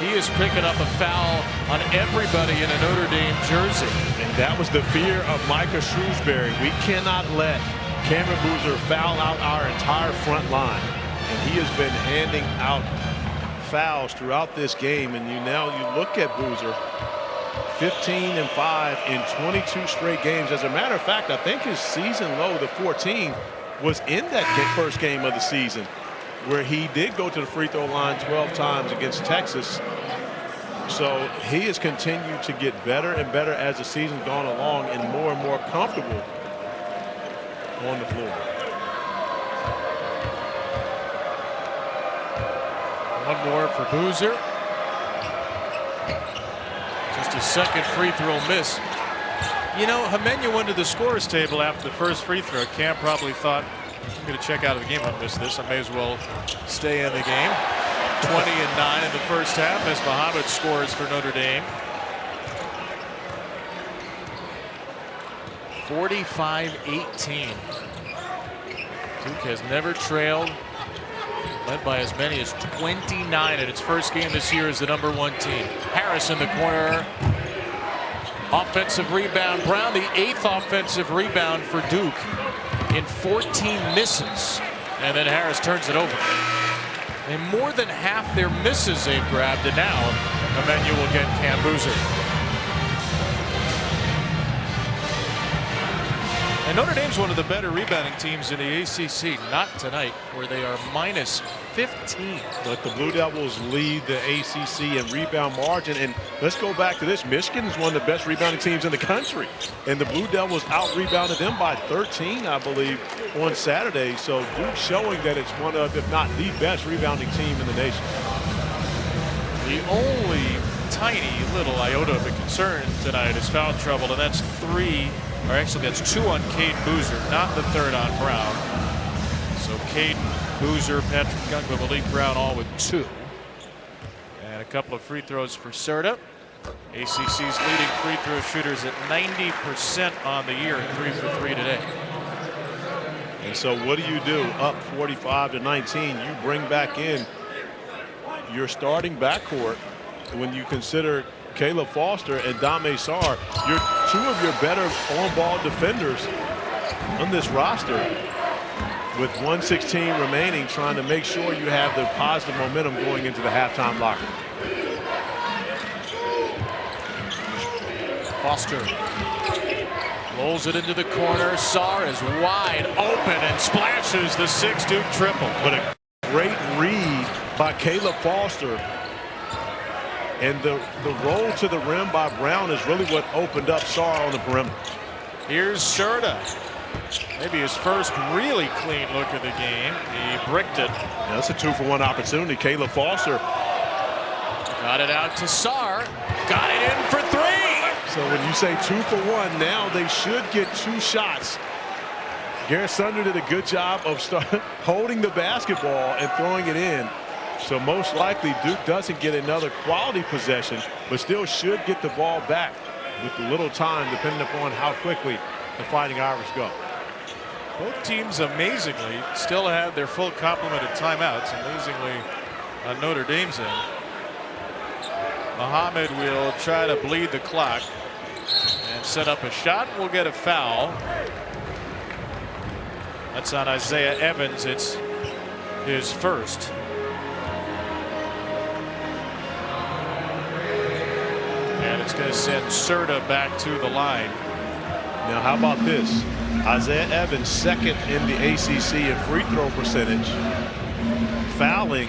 He is picking up a foul on everybody in a Notre Dame jersey. And that was the fear of Micah Shrewsbury. We cannot let Cameron Boozer foul out our entire front line. and he has been handing out fouls throughout this game. And you look at Boozer, 15-5 in 22 straight games. As a matter of fact, I think his season low, the 14, was in that first game of the season, where he did go to the free throw line 12 times against Texas. So he has continued to get better and better as the season's gone along, and more comfortable on the floor. One more for Boozer. Just a second free throw miss. You know, Jimenez went to the scorer's table after the first free throw. Cam probably thought, I'm going to check out of the game. I missed this. I may as well stay in the game. 20-9 in the first half as Muhammad scores for Notre Dame. 45-18. Duke has never trailed, led by as many as 29 in its first game this year as the #1 team. Harris in the corner. Offensive rebound. Brown, the 8th offensive rebound for Duke in 14 misses. And then Harris turns it over. And more than half their misses they've grabbed, and now Jimenez will get Cam Boozer. And Notre Dame's one of the better rebounding teams in the ACC. Not tonight, where they are -15. But the Blue Devils lead the ACC in rebound margin. And let's go back to this. Michigan is one of the best rebounding teams in the country. And the Blue Devils out-rebounded them by 13, I believe, on Saturday. So Duke showing that it's one of, if not the best rebounding team in the nation. The only tiny little iota of a concern tonight is foul trouble, and that's 3. Or actually, that's 2 on Caden Boozer, not the 3rd on Brown. So Caden, Boozer, Patrick Gungba, Malik Brown, all with 2. And a couple of free throws for Serta. ACC's leading free throw shooters at 90% on the year, and 3 for 3 today. And so what do? Up 45-19, you bring back in your starting backcourt when you consider Caleb Foster and Dame Sarr. You're 2 of your better on-ball defenders on this roster, with 1:16 remaining, trying to make sure you have the positive momentum going into the halftime locker. Foster rolls it into the corner. Sarr is wide open and splashes the 6 Duke triple. But a great read by Caleb Foster. And the roll to the rim by Brown is really what opened up Sarr on the perimeter. Here's Serta. Maybe his first really clean look of the game. He bricked it. Now that's a 2-for-1 opportunity. Caleb Foster got it out to Sarr. Got it in for 3. So when you say 2-for-1, now they should get 2 shots. Garrett Sunder did a good job of holding the basketball and throwing it in. So most likely Duke doesn't get another quality possession, but still should get the ball back with a little time, depending upon how quickly the Fighting Irish go. Both teams amazingly still have their full complement of timeouts. Amazingly on Notre Dame's end. Muhammad will try to bleed the clock and set up a shot. We'll get a foul. That's on Isaiah Evans. It's his first. It's going to send Serta back to the line. Now how about this? Isaiah Evans, 2nd in the ACC in free throw percentage, fouling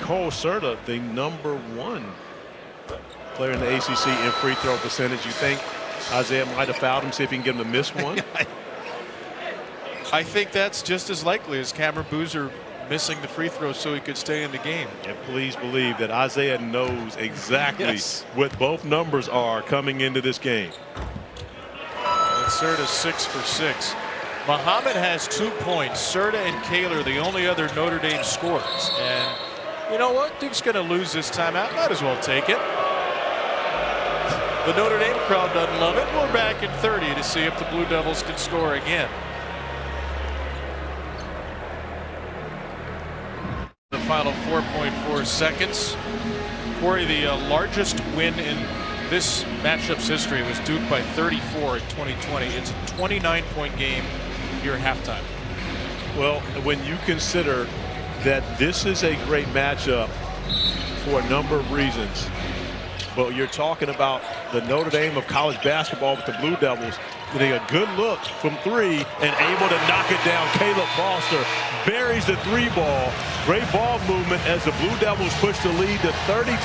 Cole Serta, the #1 player in the ACC in free throw percentage. You think Isaiah might have fouled him, see if he can get him to miss one? I think that's just as likely as Cameron Boozer missing the free throw so he could stay in the game. And please believe that Isaiah knows exactly what both numbers are coming into this game. And Serta 6 for 6. Muhammad has 2 points. Serta and Kaler the only other Notre Dame scorers. And you know what? Duke's going to lose this timeout. Might as well take it. The Notre Dame crowd doesn't love it. We're back in 30 to see if the Blue Devils can score again. Final 4.4 seconds. Corey, the largest win in this matchup's history was Duke by 34 in 2020. It's a 29-point game here at halftime. Well, when you consider that this is a great matchup for a number of reasons. But you're talking about the Notre Dame of college basketball with the Blue Devils getting a good look from three and able to knock it down. Caleb Foster buries the three ball. Great ball movement as the Blue Devils push the lead to 32.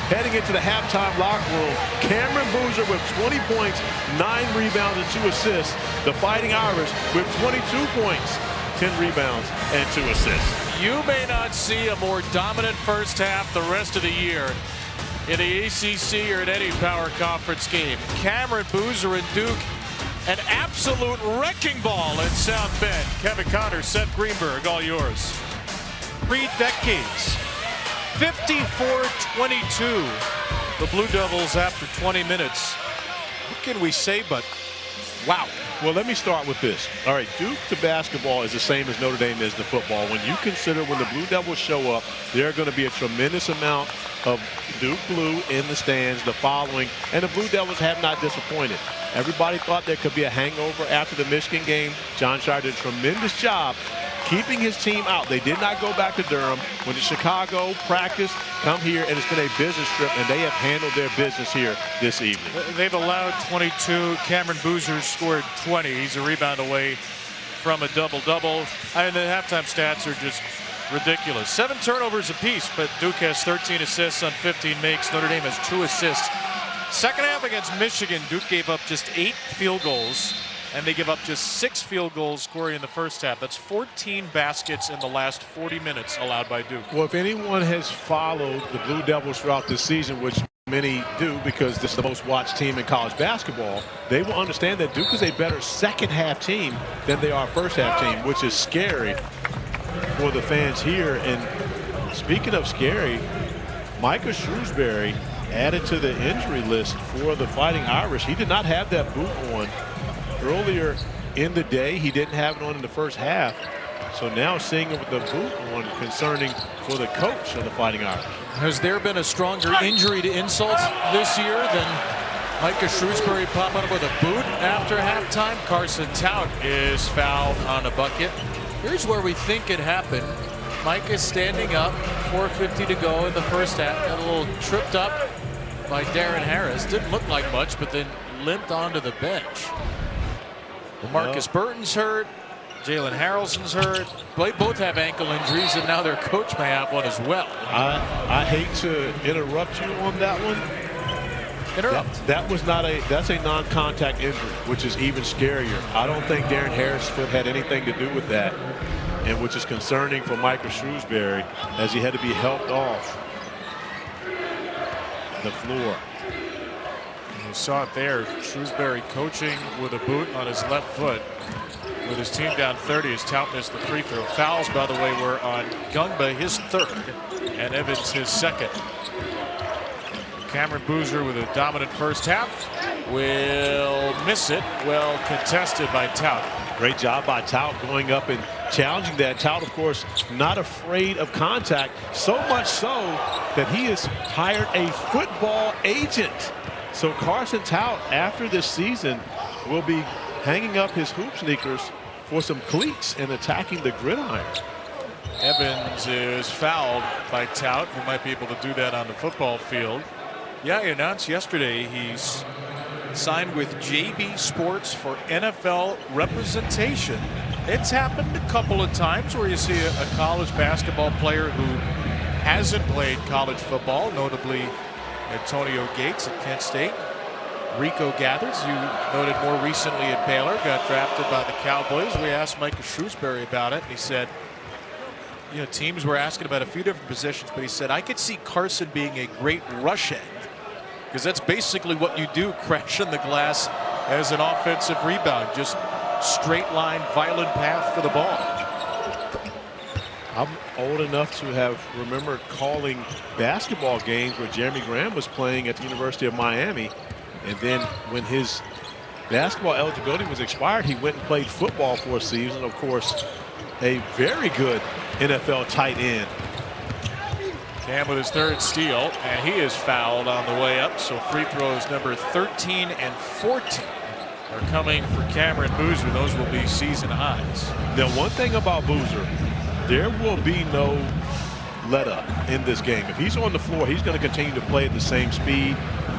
Heading into the halftime locker room, Cameron Boozer with 20 points, 9 rebounds, and 2 assists. The Fighting Irish with 22 points, 10 rebounds, and 2 assists. You may not see a more dominant first half the rest of the year in the ACC or in any power conference game. Cameron Boozer and Duke, an absolute wrecking ball in South Bend. Kevin Connor, Seth Greenberg, all yours. 3 decades. 54-22. The Blue Devils after 20 minutes. What can we say but wow? Well, let me start with this. All right, Duke to basketball is the same as Notre Dame is to football. When you consider when the Blue Devils show up, there are going to be a tremendous amount of Duke Blue in the stands the following, and the Blue Devils have not disappointed. Everybody thought there could be a hangover after the Michigan game. Jon Scheyer did a tremendous job keeping his team out. They did not go back to Durham. Went to Chicago, practice, come here, and it's been a business trip, and they have handled their business here this evening. They've allowed 22. Cameron Boozer scored 20. He's a rebound away from a double-double. And the halftime stats are just ridiculous. 7 turnovers apiece, but Duke has 13 assists on 15 makes. Notre Dame has 2 assists. Second half against Michigan, Duke gave up just 8 field goals, and they give up just 6 field goals scoring in the first half. That's 14 baskets in the last 40 minutes allowed by Duke. Well, if anyone has followed the Blue Devils throughout this season, which many do because this is the most watched team in college basketball, they will understand that Duke is a better second half team than they are first half team, which is scary for the fans here. And speaking of scary, Micah Shrewsbury added to the injury list for the Fighting Irish. He did not have that boot on earlier in the day. He didn't have it on in the first half. So now seeing it with the boot on, concerning for the coach of the Fighting Irish. Has there been a stronger injury to insult this year than Micah Shrewsbury popping up with a boot after halftime? Carson Tout is fouled on a bucket. Here's where we think it happened. Micah standing up, 4:50 to go in the first half. Got a little tripped up by Darren Harris. Didn't look like much, but then limped onto the bench. Marcus Burton's hurt. Jalen Harrelson's hurt. They both have ankle injuries, and now their coach may have one as well. I hate to interrupt you on that one. Interrupt. That was not that's a non-contact injury, which is even scarier. I don't think Darren Harris had anything to do with that, and which is concerning for Micah Shrewsbury as he had to be helped off the floor. You saw it there. Shrewsbury coaching with a boot on his left foot. With his team down 30, as Tout missed the free throw. Fouls, by the way, were on Gungba, his 3rd, and Evans, his 2nd. Cameron Boozer with a dominant first half will miss it. Well contested by Tout. Great job by Tout going up and challenging that. Tout, of course, not afraid of contact, so much so that he has hired a football agent. So Carson Tout, after this season, will be hanging up his hoop sneakers for some cleats and attacking the gridiron. Evans is fouled by Tout, who might be able to do that on the football field. Yeah, he announced yesterday he's signed with JB Sports for NFL representation. It's happened a couple of times where you see a college basketball player who hasn't played college football, notably Antonio Gates at Kent State. Rico Gathers, you noted more recently at Baylor, got drafted by the Cowboys. We asked Micah Shrewsbury about it, and he said, you know, teams were asking about a few different positions, but he said, I could see Carson being a great rush end, because that's basically what you do, crashing the glass as an offensive rebound, just straight line, violent path for the ball. I'm old enough to have remembered calling basketball games where Jeremy Graham was playing at the University of Miami. And then when his basketball eligibility was expired, he went and played football for a season. Of course, a very good NFL tight end. Cam with his 3rd steal, and he is fouled on the way up. So free throws number 13 and 14 are coming for Cameron Boozer. Those will be season highs. Now, one thing about Boozer, There will be no let up in this game. If he's on the floor, he's going to continue to play at the same speed.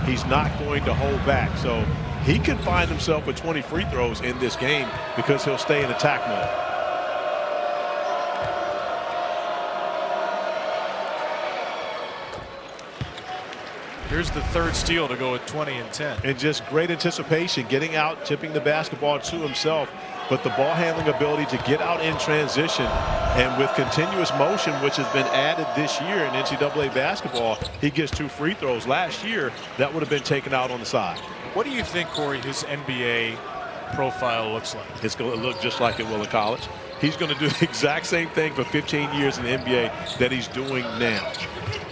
He's not going to hold back. So he can find himself with 20 free throws in this game because he'll stay in attack mode. Here's the third steal to go at 20 and 10. And just great anticipation, getting out, tipping the basketball to himself. But the ball handling ability to get out in transition and with continuous motion, which has been added this year in NCAA basketball, he gets 2 free throws. Last year, that would have been taken out on the side. What do you think, Corey, his NBA profile looks like? It's going to look just like it will in college. He's going to do the exact same thing for 15 years in the NBA that he's doing now.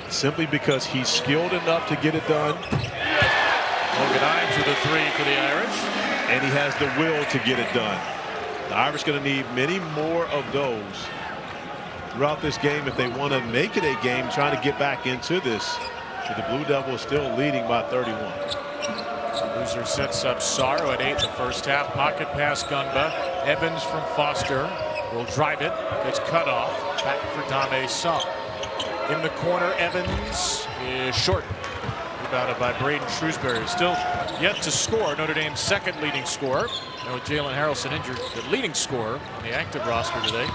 Simply because he's skilled enough to get it done. Logan Imes with a 3 for the Irish. And he has the will to get it done. The Irish going to need many more of those throughout this game if they want to make it a game trying to get back into this. But the Blue Devils still leading by 31. Boozer sets up Saro at 8 in the first half. Pocket pass Gungba. Evans from Foster will drive it. Gets cut off. Back for Dame Sung. In the corner, Evans is short. Rebounded by Braden Shrewsbury. Still yet to score. Notre Dame's second leading scorer. Now with Jalen Harrelson injured, the leading scorer on the active roster today.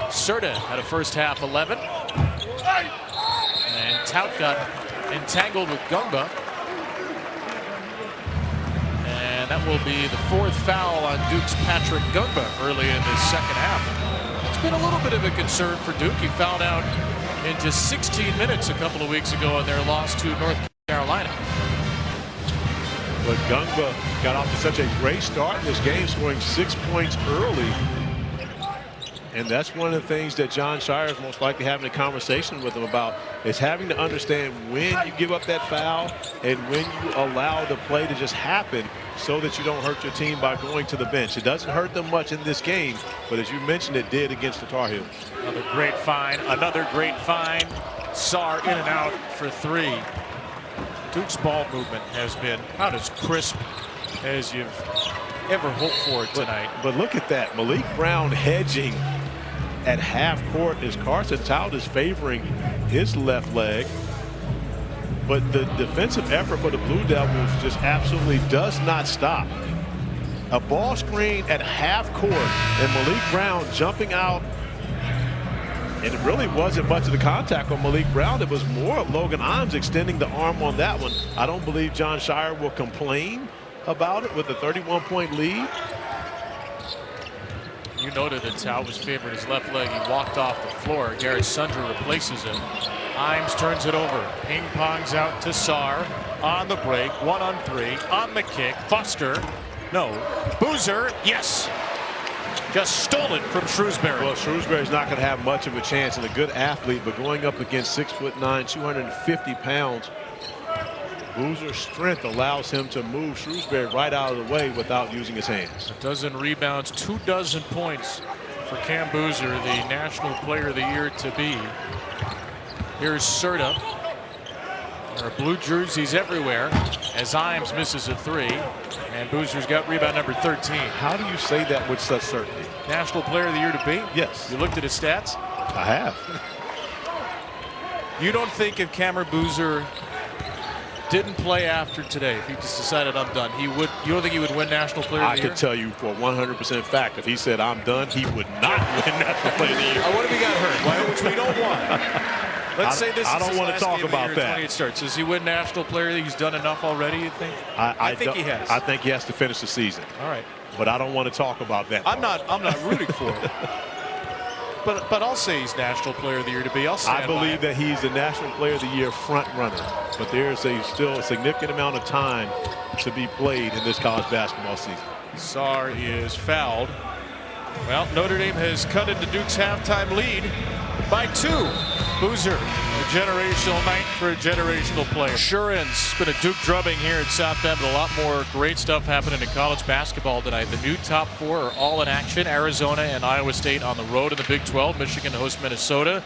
Serta had a first half 11. And Tout got entangled with Gungba. And that will be the 4th foul on Duke's Patrick Gungba early in the second half. It's been a little bit of a concern for Duke. He fouled out in just 16 minutes a couple of weeks ago in their loss to North Carolina. But Gungba got off to such a great start in this game, scoring 6 points early. And that's one of the things that Jon Scheyer is most likely having a conversation with him about, is having to understand when you give up that foul and when you allow the play to just happen so that you don't hurt your team by going to the bench. It doesn't hurt them much in this game, but as you mentioned, it did against the Tar Heels. Another great find. Another great find. Sarr in and out for 3. Duke's ball movement has been about as crisp as you've ever hoped for tonight. But look at that. Malik Brown hedging at half court as Carson Tout is favoring his left leg. But the defensive effort for the Blue Devils just absolutely does not stop. A ball screen at half court and Malik Brown jumping out. And it really wasn't much of the contact on Malik Brown. It was more of Logan Imes extending the arm on that one. I don't believe Jon Scheyer will complain about it with a 31-point lead. You noted that Tout was favored his left leg. He walked off the floor. Garrett Sundra replaces him. Imes turns it over. Ping pongs out to Sarr on the break. 1 on 3 on the kick. Foster. No. Boozer. Yes. Just stole it from Shrewsbury. Well, Shrewsbury's not going to have much of a chance, and a good athlete, but going up against 6'9", 250 pounds, Boozer's strength allows him to move Shrewsbury right out of the way without using his hands. 12 rebounds, 24 points for Cam Boozer, the National Player of the Year to be. Here's Serta. There are blue jerseys everywhere as Imes misses a 3. And Boozer's got rebound number 13. How do you say that with such certainty? National Player of the Year to be? Yes. You looked at his stats? I have. You don't think if Cameron Boozer didn't play after today, if he just decided I'm done, he would? You don't think he would win National Player of the Year? I could tell you for 100% fact, if he said I'm done, he would not win National Player of the Year. What if he got hurt? Which we don't want. Let's say this. I don't want to talk about that. 28 starts. Does he win National Player? He's done enough already. You think? I think he has. I think he has to finish the season. All right. But I don't want to talk about that. I'm not rooting for it. But I'll say he's National Player of the Year to be. I believe that he's the National Player of the Year front runner. But there's still a significant amount of time to be played in this college basketball season. Sarr is fouled. Well, Notre Dame has cut into Duke's halftime lead by 2. Boozer, a generational night for a generational player. It's been a Duke drubbing here at South Bend, but a lot more great stuff happening in college basketball tonight. The new top 4 are all in action. Arizona and Iowa State on the road in the Big 12. Michigan hosts Minnesota.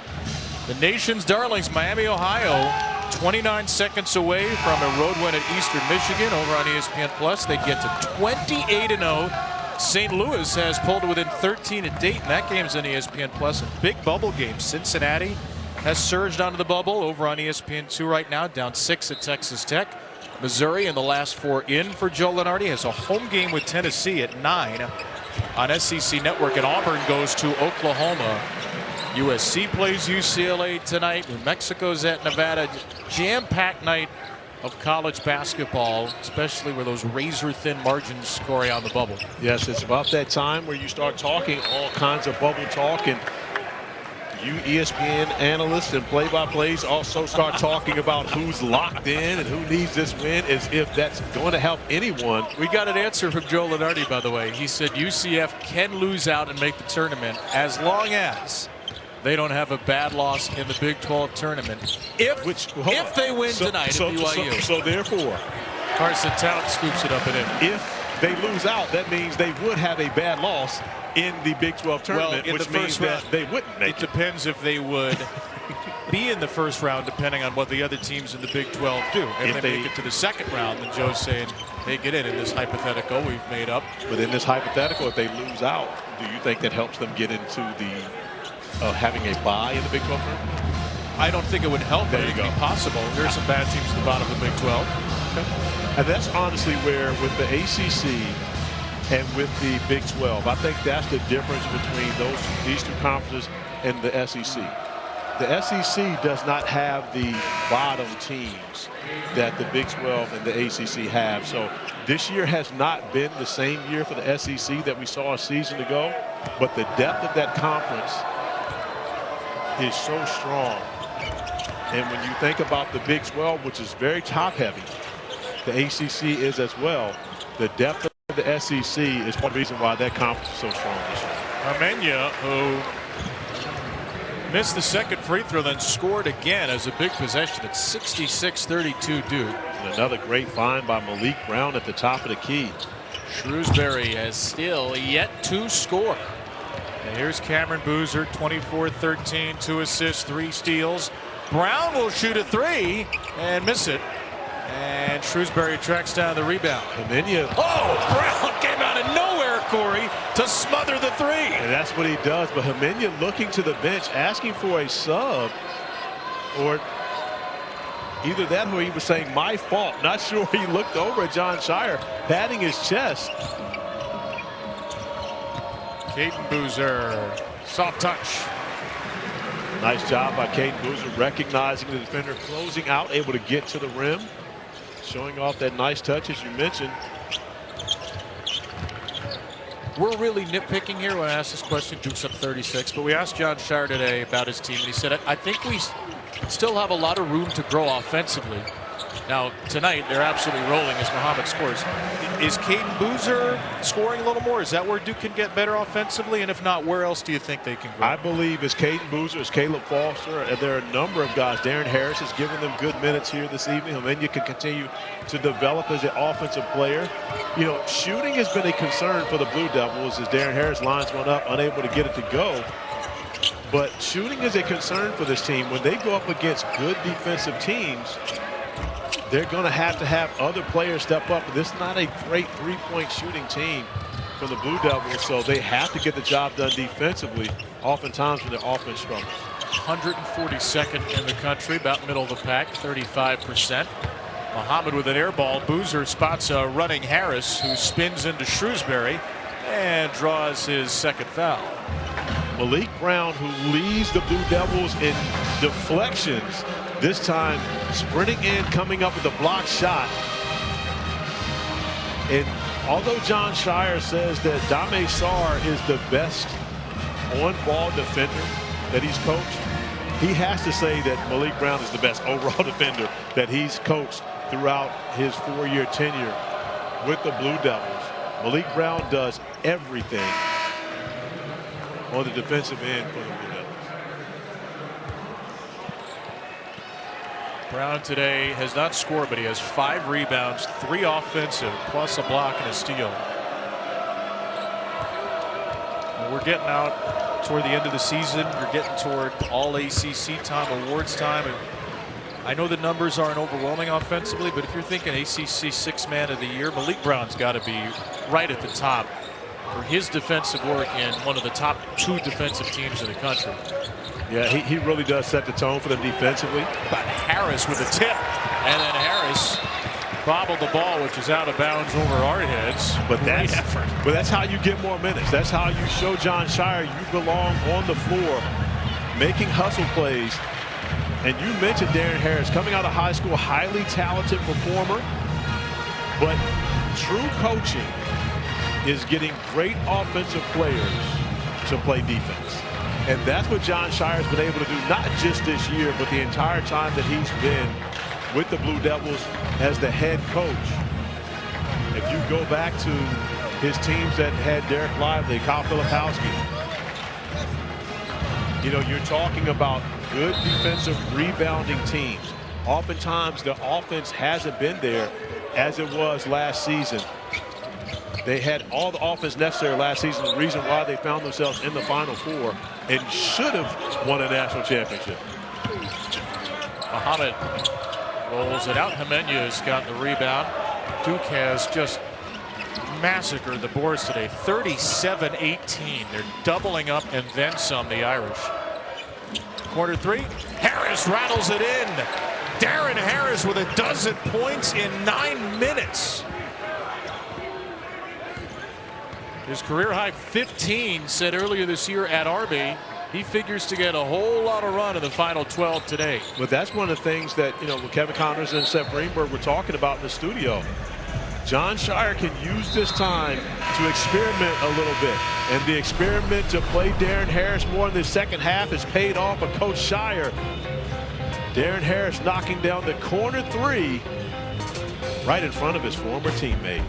The nation's darlings, Miami, Ohio, 29 seconds away from a road win at Eastern Michigan over on ESPN+. They get to 28-0. St. Louis has pulled to within 13 to date, and that game's on ESPN Plus. A big bubble game. Cincinnati has surged onto the bubble over on ESPN2 right now, down 6 at Texas Tech. Missouri in the last 4 in for Joe Lunardi has a home game with Tennessee at 9 on SEC Network, and Auburn goes to Oklahoma. USC plays UCLA tonight. New Mexico's at Nevada. Jam-packed night of college basketball, especially where those razor-thin margins score on the bubble. Yes, it's about that time where you start talking all kinds of bubble talk, and you ESPN analysts and play-by-plays also start talking about who's locked in and who needs this win, as if that's going to help anyone. We got an answer from Joe Lunardi, by the way. He said UCF can lose out and make the tournament as long as they don't have a bad loss in the Big 12 tournament. If they win tonight at BYU. So therefore, Carson Towns scoops it up and in. If they lose out, that means they would have a bad loss in the Big 12 tournament, in which the means first that round, they wouldn't make it. It depends if they would be in the first round, depending on what the other teams in the Big 12 do. If they make it to the second round, then Joe's saying they get in this hypothetical we've made up. But in this hypothetical, if they lose out, do you think that helps them get into the having a bye in the Big 12 tournament? I don't think it would help, but it would be possible. There are some bad teams at the bottom of the Big 12. Okay. And that's honestly where, with the ACC and with the Big 12, I think that's the difference between these two conferences and the SEC. The SEC does not have the bottom teams that the Big 12 and the ACC have. So this year has not been the same year for the SEC that we saw a season ago, but the depth of that conference is so strong. And when you think about the Big 12, which is very top-heavy, the ACC is as well. The depth of the SEC is part of the reason why that conference is so strong this year. Armenia, who missed the second free throw, then scored again as a big possession at 66-32 Duke. And another great find by Malik Brown at the top of the key. Shrewsbury has still yet to score. And here's Cameron Boozer, 24-13, 2 assists, 3 steals. Brown will shoot a 3 and miss it. And Shrewsbury tracks down the rebound. Brown came out of nowhere, Corey, to smother the 3. And that's what he does. But Hemenia looking to the bench, asking for a sub, or either that or he was saying, my fault. Not sure. He looked over at John Shire, patting his chest. Caden Boozer, soft touch. Nice job by Caden Boozer, recognizing the defender, closing out, able to get to the rim, showing off that nice touch, as you mentioned. We're really nitpicking here when I asked this question. Duke's up 36, but we asked John Shire today about his team, and he said, I think we still have a lot of room to grow offensively. Now, tonight, they're absolutely rolling as Muhammad scores. Is Caden Boozer scoring a little more? Is that where Duke can get better offensively? And if not, where else do you think they can grow? I believe it's Caden Boozer, it's Caleb Foster, and there are a number of guys. Darren Harris has given them good minutes here this evening. And then you can continue to develop as an offensive player. You know, shooting has been a concern for the Blue Devils as Darren Harris lines one up, unable to get it to go. But shooting is a concern for this team. When they go up against good defensive teams, they're going to have other players step up. This is not a great three-point shooting team for the Blue Devils, so they have to get the job done defensively, oftentimes when their offense struggles. 142nd in the country, about middle of the pack, 35%. Muhammad with an air ball. Boozer spots a running Harris, who spins into Shrewsbury and draws his second foul. Malik Brown, who leads the Blue Devils in deflections, this time sprinting in, coming up with a blocked shot. And although John Shire says that Dame Sarr is the best on-ball defender that he's coached, he has to say that Malik Brown is the best overall defender that he's coached throughout his 4-year tenure with the Blue Devils. Malik Brown does everything on the defensive end for the Blue Devils. Brown today has not scored, but he has 5 rebounds, 3 offensive, plus a block and a steal. And we're getting out toward the end of the season. You're getting toward all ACC time, awards time. And I know the numbers aren't overwhelming offensively, but if you're thinking ACC 6th man of the year, Malik Brown's got to be right at the top for his defensive work in one of the top 2 defensive teams in the country. Yeah, he really does set the tone for them defensively. But Harris with a tip, and then Harris bobbled the ball, which is out of bounds over our heads. But that's how you get more minutes. That's how you show Jon Scheyer you belong on the floor, making hustle plays. And you mentioned Darren Harris coming out of high school, highly talented performer. But true coaching is getting great offensive players to play defense. And that's what Jon Scheyer's been able to do, not just this year, but the entire time that he's been with the Blue Devils as the head coach. If you go back to his teams that had Derek Lively, Kyle Filipowski, you know, you're talking about good defensive rebounding teams. Oftentimes the offense hasn't been there as it was last season. They had all the offense necessary last season, the reason why they found themselves in the Final Four and should have won a national championship. Muhammad rolls it out. Jimenez got the rebound. Duke has just massacred the boards today, 37-18. They're doubling up and then some, the Irish. Quarter 3, Harris rattles it in. Darren Harris with a dozen points in 9 minutes. His career high 15 set earlier this year at Arby. He figures to get a whole lot of run in the final 12 today. But that's one of the things that, you know, Kevin Connors and Seth Greenberg were talking about in the studio. Jon Scheyer can use this time to experiment a little bit. And the experiment to play Darren Harris more in the second half has paid off for Coach Scheyer. Darren Harris knocking down the corner 3 right in front of his former teammate.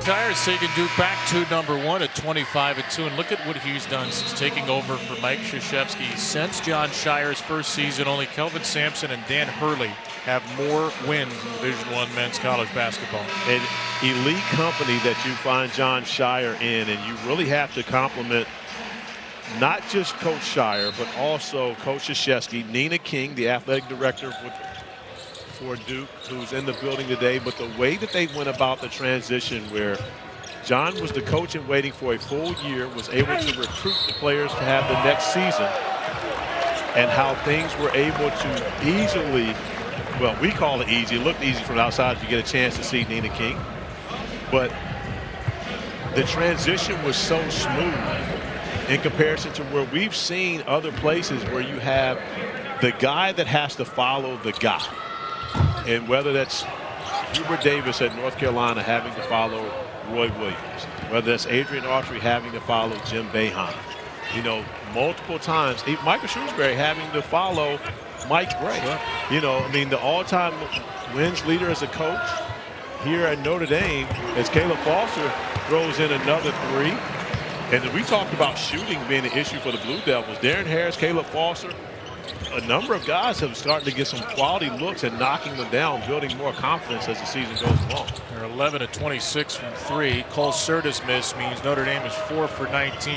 Scheyer's taking Duke back to #1 at 25-2, and look at what he's done since taking over for Mike Krzyzewski. Since Jon Scheyer's first season, only Kelvin Sampson and Dan Hurley have more wins in Division I men's college basketball. An elite company that you find Jon Scheyer in, and you really have to compliment not just Coach Scheyer, but also Coach Krzyzewski, Nina King, the athletic director for Duke, who's in the building today, but the way that they went about the transition, where John was the coach in waiting for a full year, was able to recruit the players to have the next season, and how things were able to easily, well, we call it easy, it looked easy from the outside if you get a chance to see Nina King, but the transition was so smooth in comparison to where we've seen other places where you have the guy that has to follow the guy. And whether that's Hubert Davis at North Carolina having to follow Roy Williams, whether that's Adrian Autry having to follow Jim Boeheim, you know, multiple times, Michael Shrewsbury having to follow Mike Gray. Sure. You know, I mean, the all-time wins leader as a coach here at Notre Dame, as Caleb Foster throws in another 3. And we talked about shooting being an issue for the Blue Devils. Darren Harris, Caleb Foster, a number of guys have started to get some quality looks and knocking them down, building more confidence as the season goes along. They're 11 of 26 from 3. Cole Serta's miss means Notre Dame is 4 for 19.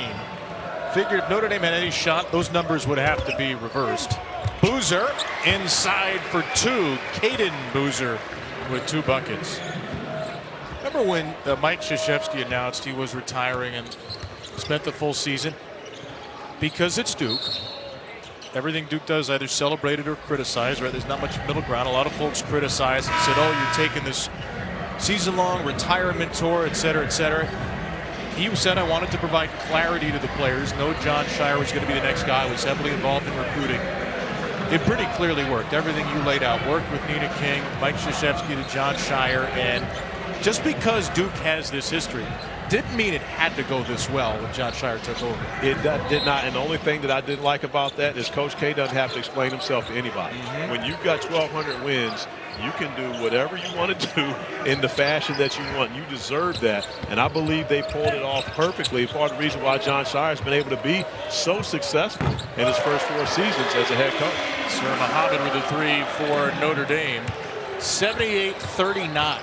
Figured if Notre Dame had any shot, those numbers would have to be reversed. Boozer inside for 2. Caden Boozer with 2 buckets. Remember when Mike Krzyzewski announced he was retiring and spent the full season? Because it's Duke. Everything Duke does either celebrated or criticized, right? There's not much middle ground. A lot of folks criticized and said, oh, you're taking this season-long retirement tour, et cetera, et cetera. He said, I wanted to provide clarity to the players. No, Jon Scheyer was going to be the next guy. Was heavily involved in recruiting. It pretty clearly worked. Everything you laid out worked with Nina King, Mike Krzyzewski to Jon Scheyer. And just because Duke has this history didn't mean it had to go this well when Jon Scheyer took over. It did not, and the only thing that I didn't like about that is Coach K doesn't have to explain himself to anybody. When you've got 1,200 wins, you can do whatever you want to do in the fashion that you want. You deserve that, and I believe they pulled it off perfectly. Part of the reason why Jon Scheyer's been able to be so successful in his first 4 seasons as a head coach. Sir Muhammad with a 3 for Notre Dame. 78-39.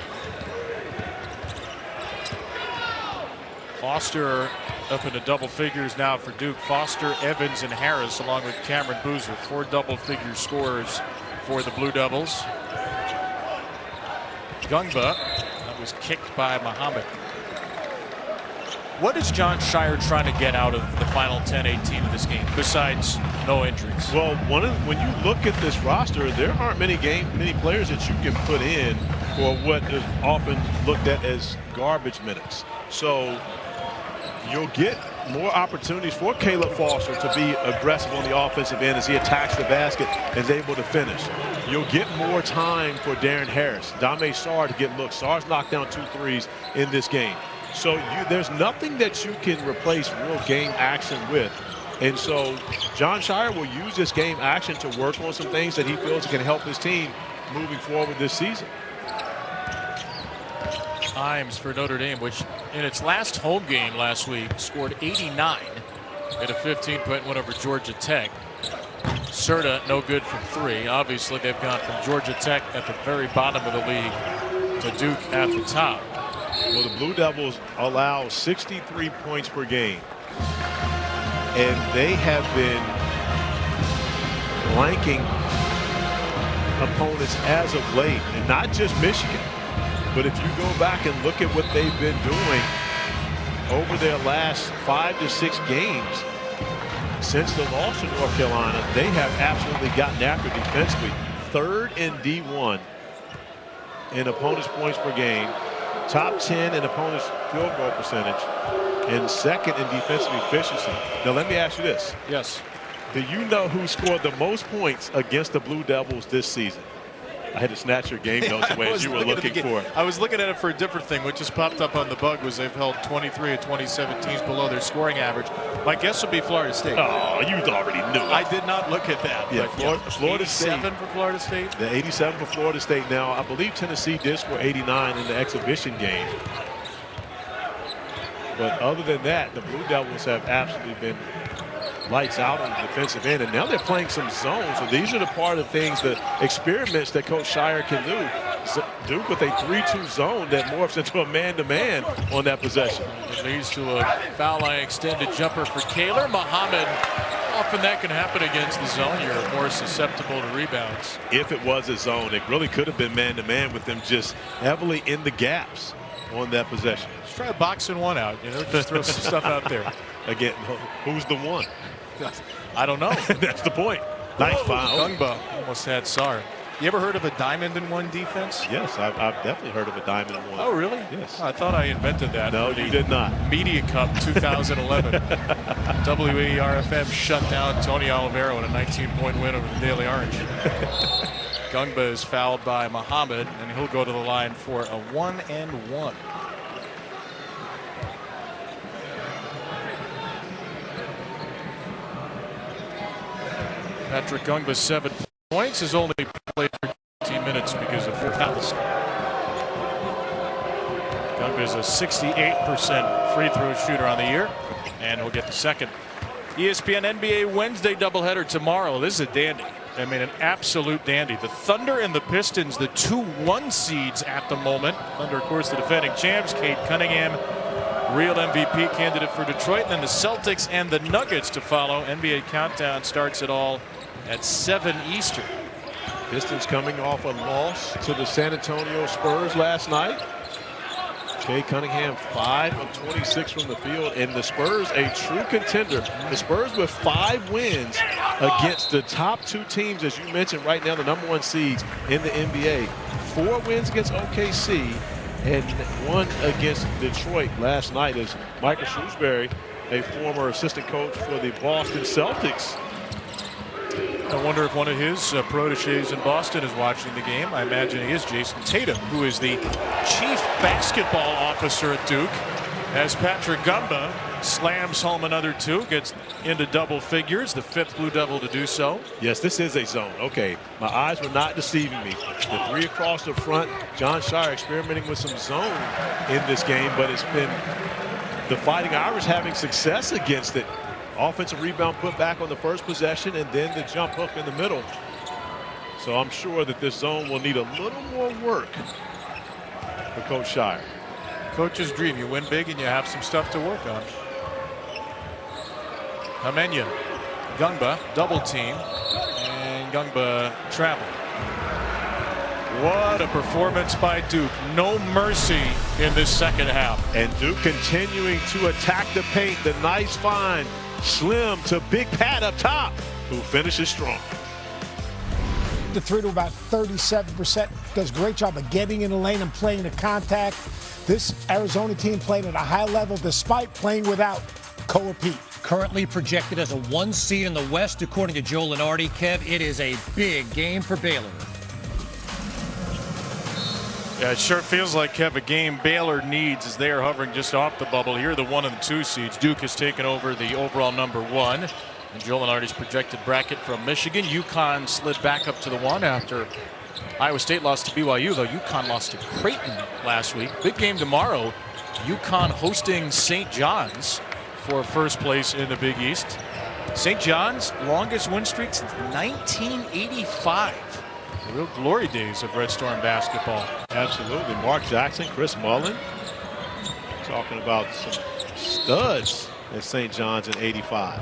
Foster up into double figures now for Duke. Foster, Evans, and Harris along with Cameron Boozer. 4 double-figure scores for the Blue Devils. Gungba, that was kicked by Muhammad. What is John Shire trying to get out of the final 10-18 of this game, besides no injuries? Well, when you look at this roster, there aren't many players that you can put in for what is often looked at as garbage minutes. So you'll get more opportunities for Caleb Foster to be aggressive on the offensive end as he attacks the basket and is able to finish. You'll get more time for Darren Harris, Dame Sarr to get looks. Sarr's knocked down 2 threes in this game. So there's nothing that you can replace real game action with. And so John Shire will use this game action to work on some things that he feels can help his team moving forward this season. Times for Notre Dame, which in its last home game last week scored 89 at a 15-point win over Georgia Tech. Serta no good from 3. Obviously, they've gone from Georgia Tech at the very bottom of the league to Duke at the top. Well, the Blue Devils allow 63 points per game, and they have been blanking opponents as of late, and not just Michigan. But if you go back and look at what they've been doing over their last 5 to 6 games since the loss to North Carolina, they have absolutely gotten after defensively. 3rd in D1 in opponents' points per game, top 10 in opponents' field goal percentage, and 2nd in defensive efficiency. Now let me ask you this. Yes. Do you know who scored the most points against the Blue Devils this season? I had to snatch your game notes away as you were looking for it. I was looking at it for a different thing. What just popped up on the bug was they've held 23 of 27 teams below their scoring average. My guess would be Florida State. Oh, you already knew it. I did not look at that. Yeah, Florida 87 State. for Florida State? The 87 for Florida State. Now, I believe Tennessee did score 89 in the exhibition game. But other than that, the Blue Devils have absolutely been lights out on the defensive end, and now they're playing some zones. So these are the part of things, the experiments that Coach Shire can do. Duke with a 3-2 zone that morphs into a man-to-man on that possession. It leads to a foul line extended jumper for Kaler. Muhammad, often that can happen against the zone. You're more susceptible to rebounds. If it was a zone, it really could have been man-to-man with them just heavily in the gaps on that possession. Let's try boxing one out, just throw some stuff out there. Again, who's the one? I don't know. That's the point. Nice foul. Gungba almost had Sarr. You ever heard of a diamond in one defense? Yes, I've definitely heard of a diamond in one. Oh, really? Yes. Oh, I thought I invented that. No, you did not. Media Cup 2011. WARFM shut down Tony Olivero in a 19-point win over the Daily Orange. Gungba is fouled by Muhammad, and he'll go to the line for a 1-and-1. Patrick Gungba's 7 points has only played for 15 minutes because of 4 fouls. Gungba is a 68% free throw shooter on the year, and he'll get the second. ESPN NBA Wednesday doubleheader tomorrow. This is a dandy. I mean, an absolute dandy. The Thunder and the Pistons, the 2-1 seeds at the moment. Thunder, of course, the defending champs. Cade Cunningham, real MVP candidate for Detroit. And then the Celtics and the Nuggets to follow. NBA countdown starts it all at 7 Eastern. Pistons coming off a loss to the San Antonio Spurs last night. Cade Cunningham 5 of 26 from the field, and the Spurs a true contender. The Spurs with 5 wins against the top 2 teams, as you mentioned right now, the #1 seeds in the NBA. 4 wins against OKC and 1 against Detroit last night, as Michael Shrewsbury, a former assistant coach for the Boston Celtics. I wonder if one of his proteges in Boston is watching the game. I imagine he is. Jason Tatum, who is the chief basketball officer at Duke, as Patrick Gungba slams home another 2, gets into double figures, the 5th Blue Devil to do so. Yes, this is a zone. Okay, my eyes were not deceiving me. The 3 across the front. John Shire experimenting with some zone in this game, but it's been the Fighting Irish having success against it. Offensive rebound put back on the first possession, and then the jump hook in the middle. So I'm sure that this zone will need a little more work for Coach Shire. Coach's dream. You win big and you have some stuff to work on. Hamenya, Gungba, double team, and Gungba travel. What a performance by Duke. No mercy in this second half. And Duke continuing to attack the paint. The nice find. Slim to Big Pat up top, who finishes strong. The three to about 37%. Does a great job of getting in the lane and playing the contact. This Arizona team played at a high level despite playing without Koa Pete. Currently projected as a 1 seed in the West, according to Joe Lenardi. Kev, it is a big game for Baylor. Yeah, it sure feels like, Kev, a game Baylor needs as they are hovering just off the bubble. Here are the 1 and the 2 seeds. Duke has taken over the overall number 1. And Joe Lenardi's projected bracket from Michigan. UConn slid back up to the 1 after Iowa State lost to BYU, though UConn lost to Creighton last week. Big game tomorrow. UConn hosting St. John's for first place in the Big East. St. John's longest win streak since 1985. The real glory days of Red Storm basketball. Absolutely. Mark Jackson, Chris Mullen. Talking about some studs at St. John's in '85.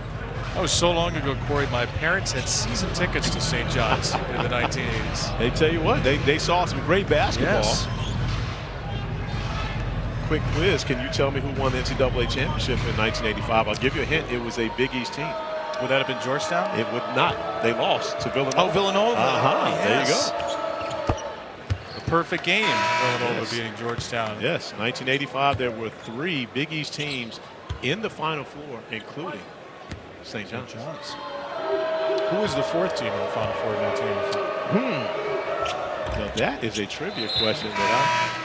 That was so long ago, Corey. My parents had season tickets to St. John's in the 1980s. They tell you what, they saw some great basketball. Yes. Quick quiz, can you tell me who won the NCAA championship in 1985? I'll give you a hint. It was a Big East team. Would that have been Georgetown? It would not. They lost to Villanova. Oh, Villanova. Yes. There you go. A perfect game. Villanova beating Georgetown. Yes, 1985, there were 3 Big East teams in the Final Four, including St. John's. Who was the 4th team in the Final Four in 1985? Now that is a trivia question that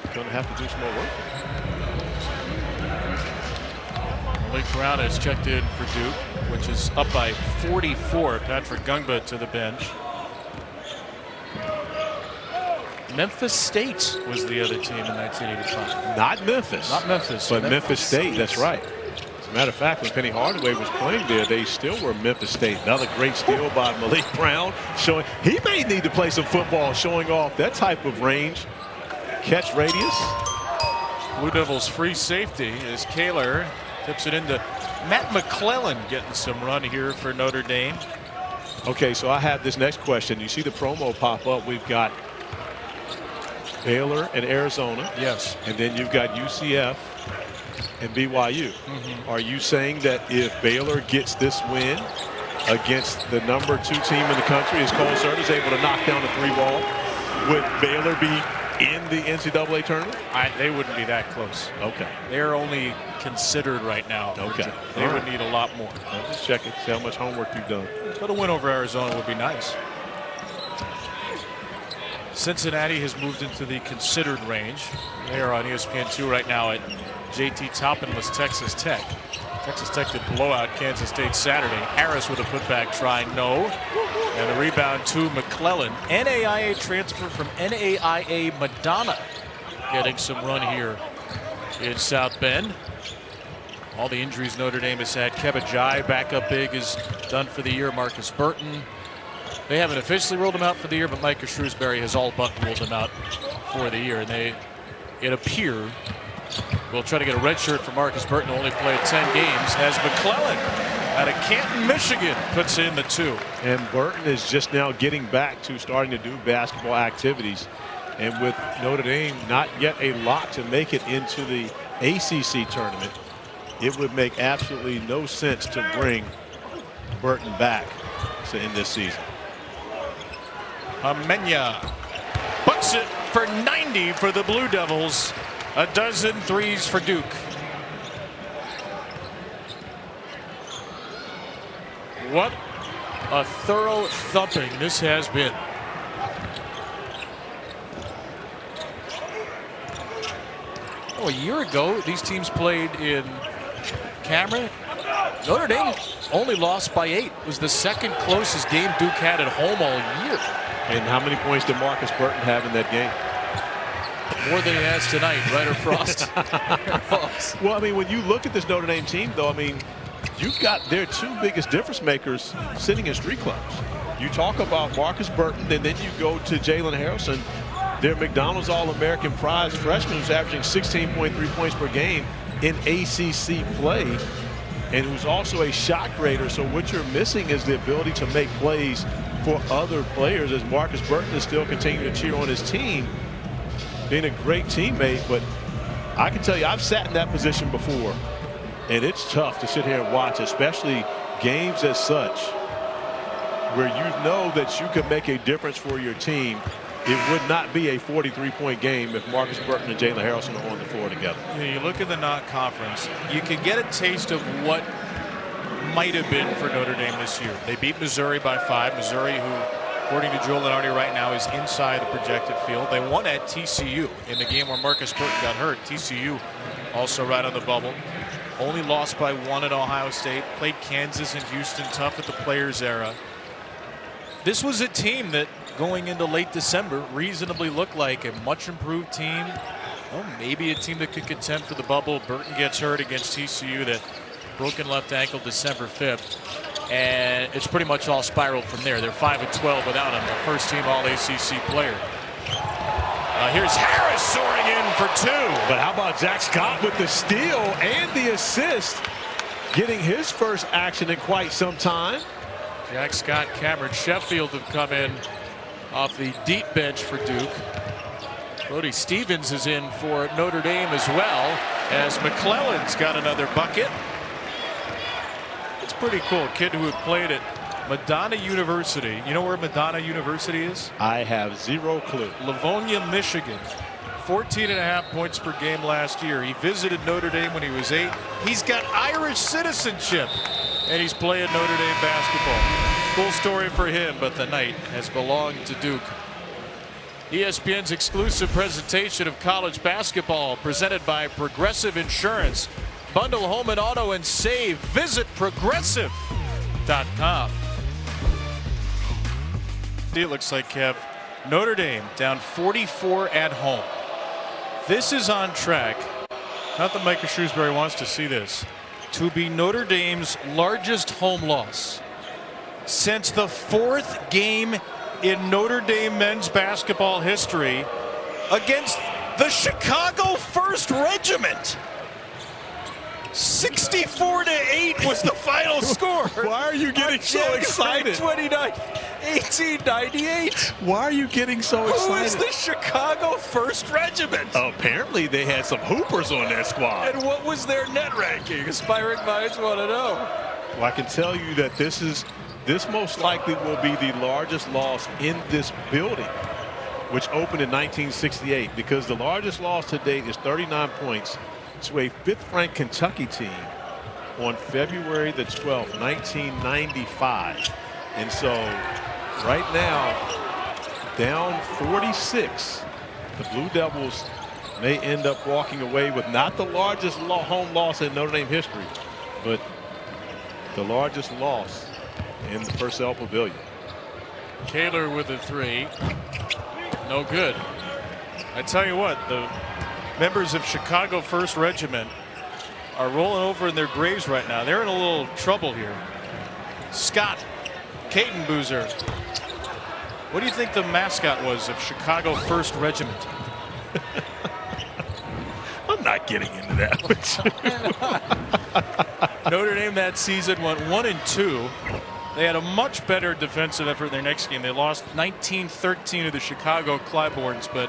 I'm going to have to do some more work on. Malik Brown has checked in for Duke, which is up by 44. Patrick Gungba to the bench. Memphis State was the other team in 1985. Not Memphis. Not Memphis. But Memphis State, that's right. As a matter of fact, when Penny Hardaway was playing there, they still were Memphis State. Another great steal by Malik Brown, showing he may need to play some football, showing off that type of range, catch radius. Blue Devils free safety as Kaler tips it into Matt McClellan, getting some run here for Notre Dame. Okay, so I have this next question. You see the promo pop up. We've got Baylor and Arizona. Yes. And then you've got UCF and BYU. Are you saying that if Baylor gets this win against the number 2 team in the country, as Cole Surt is able to knock down the 3 ball, would Baylor be in the NCAA tournament? They wouldn't be that close. Okay. They're only considered right now. Okay. They would need a lot more. Let's check it, see how much homework you've done. But a win over Arizona would be nice. Cincinnati has moved into the considered range. They are on ESPN2 right now at JT Toppinless Texas Tech. Texas Tech did blow out Kansas State Saturday. Harris with a putback try, no. And the rebound to McClellan. NAIA transfer from NAIA Madonna. Getting some run here in South Bend. All the injuries Notre Dame has had. Kevin Jai back up big is done for the year. Marcus Burton. They haven't officially ruled him out for the year, but Micah Shrewsbury has all but ruled him out for the year. And it appears, will try to get a red shirt for Marcus Burton, who only played 10 games, as McClellan out of Canton, Michigan, puts in the 2. And Burton is just now getting back to starting to do basketball activities. And with Notre Dame not yet a lock to make it into the ACC tournament, it would make absolutely no sense to bring Burton back in this season. Amenya bucks it for 90 for the Blue Devils. A dozen threes for Duke. What a thorough thumping this has been. Oh, a year ago, these teams played in Cameron. Notre Dame only lost by 8. It was the second closest game Duke had at home all year. And how many points did Marcus Burton have in that game? More than he has tonight, right, or Frost? Well, I mean, when you look at this Notre Dame team, though, I mean, you've got their 2 biggest difference makers sitting in street clubs. You talk about Marcus Burton, and then you go to Jalen Harrison, their McDonald's All-American prize freshman who's averaging 16.3 points per game in ACC play, and who's also a shot creator. So what you're missing is the ability to make plays for other players as Marcus Burton is still continuing to cheer on his team, being a great teammate. But I can tell you, I've sat in that position before, and it's tough to sit here and watch, especially games as such, where you know that you can make a difference for your team. It would not be a 43-point game if Marcus Burton and Jalen Harrelson are on the floor together. You look at the non-conference, you can get a taste of what might have been for Notre Dame this year. They beat Missouri by 5. Missouri, who, according to Joel Lenardi right now, is inside the projected field. They won at TCU in the game where Marcus Burton got hurt. TCU also right on the bubble. Only lost by 1 at Ohio State. Played Kansas and Houston tough at the Players era. This was a team that, going into late December, reasonably looked like a much improved team. Well, maybe a team that could contend for the bubble. Burton gets hurt against TCU, that broken left ankle December 5th. And it's pretty much all spiraled from there. They're 5-12 without him, the first team All-ACC player. Here's Harris soaring in for 2. But how about Jack Scott with the steal and the assist, getting his first action in quite some time. Jack Scott, Cameron Sheffield have come in off the deep bench for Duke. Brody Stevens is in for Notre Dame as well, as McClellan's got another bucket. It's pretty cool. A kid who had played at Madonna University. You know where Madonna University is? I have zero clue. Livonia, Michigan. 14.5 points per game last year. He visited Notre Dame when he was 8. He's got Irish citizenship, and he's playing Notre Dame basketball. Cool story for him, but the night has belonged to Duke. ESPN's exclusive presentation of college basketball, presented by Progressive Insurance. Bundle home and auto and save. Visit progressive.com. It looks like, Kev, Notre Dame down 44 at home. This is on track, not that Micah Shrewsbury wants to see this, to be Notre Dame's largest home loss since the 4th game in Notre Dame men's basketball history against the Chicago 1st Regiment. 64-8 was the final score. Why are you getting so excited? 29, 1898. Why are you getting so excited? Who is the Chicago 1st Regiment? Apparently they had some hoopers on their squad. And what was their net ranking? Aspiring minds want to know. Well, I can tell you that this most likely will be the largest loss in this building, which opened in 1968, because the largest loss to date is 39 points to a 5th-ranked Kentucky team on February the 12th, 1995. And so right now, down 46, the Blue Devils may end up walking away with not the largest home loss in Notre Dame history, but the largest loss in the Purcell Pavilion. Kaler with a 3. No good. I tell you what, the members of Chicago 1st Regiment are rolling over in their graves right now. They're in a little trouble here. Scott Katenboozer. What do you think the mascot was of Chicago 1st Regiment? I'm not getting into that with you. Notre Dame that season went 1-2. They had a much better defensive effort in their next game. They lost 19-13 to the Chicago Clybournes, but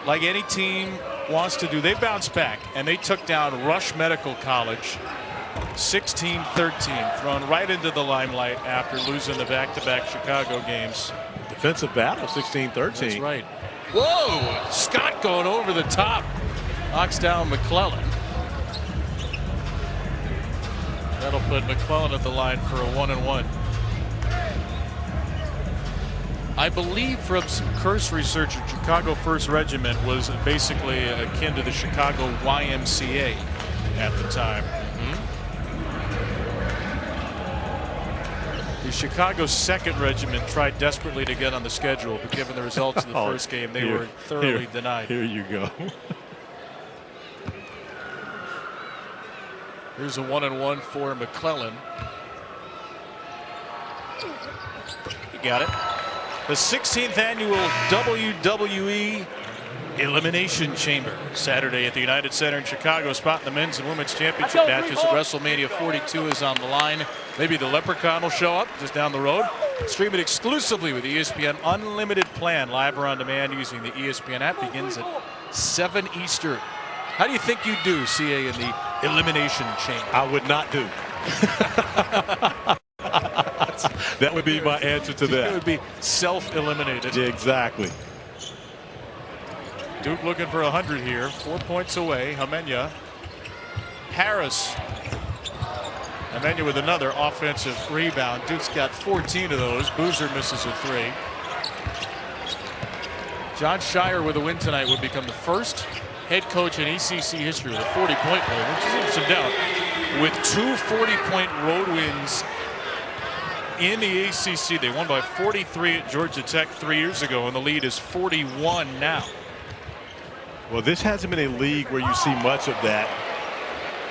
like any team wants to do, they bounced back and they took down Rush Medical College 16-13, thrown right into the limelight after losing the back-to-back Chicago games. Defensive battle, 16-13. That's right. Whoa! Scott going over the top. Knocks down McClellan. That'll put McClellan at the line for a 1-and-1. I believe from some cursory research, Chicago 1st Regiment was basically akin to the Chicago YMCA at the time. The Chicago 2nd Regiment tried desperately to get on the schedule, but given the results of the first game, they were thoroughly denied. Here you go. Here's a 1-and-1 for McClellan. He got it. The 16th annual WWE Elimination Chamber, Saturday at the United Center in Chicago. Spot in the men's and women's championship matches at WrestleMania 42 is on the line. Maybe the Leprechaun will show up just down the road. Stream it exclusively with ESPN Unlimited Plan, live or on demand using the ESPN app. Begins at 7 Eastern. How do you think you do, CA, in the elimination chamber? I would not do. That would be my answer to that. It would be self-eliminated. Yeah, exactly. Duke looking for 100 here. 4 points away. Hamenya. Harris. Hamenya with another offensive rebound. Duke's got 14 of those. Boozer misses a 3. John Shire with a win tonight would become the first head coach in ACC history with a 40-point win, which is some doubt, with 2 40-point road wins in the ACC. They won by 43 at Georgia Tech 3 years ago, and the lead is 41 now. Well, this hasn't been a league where you see much of that,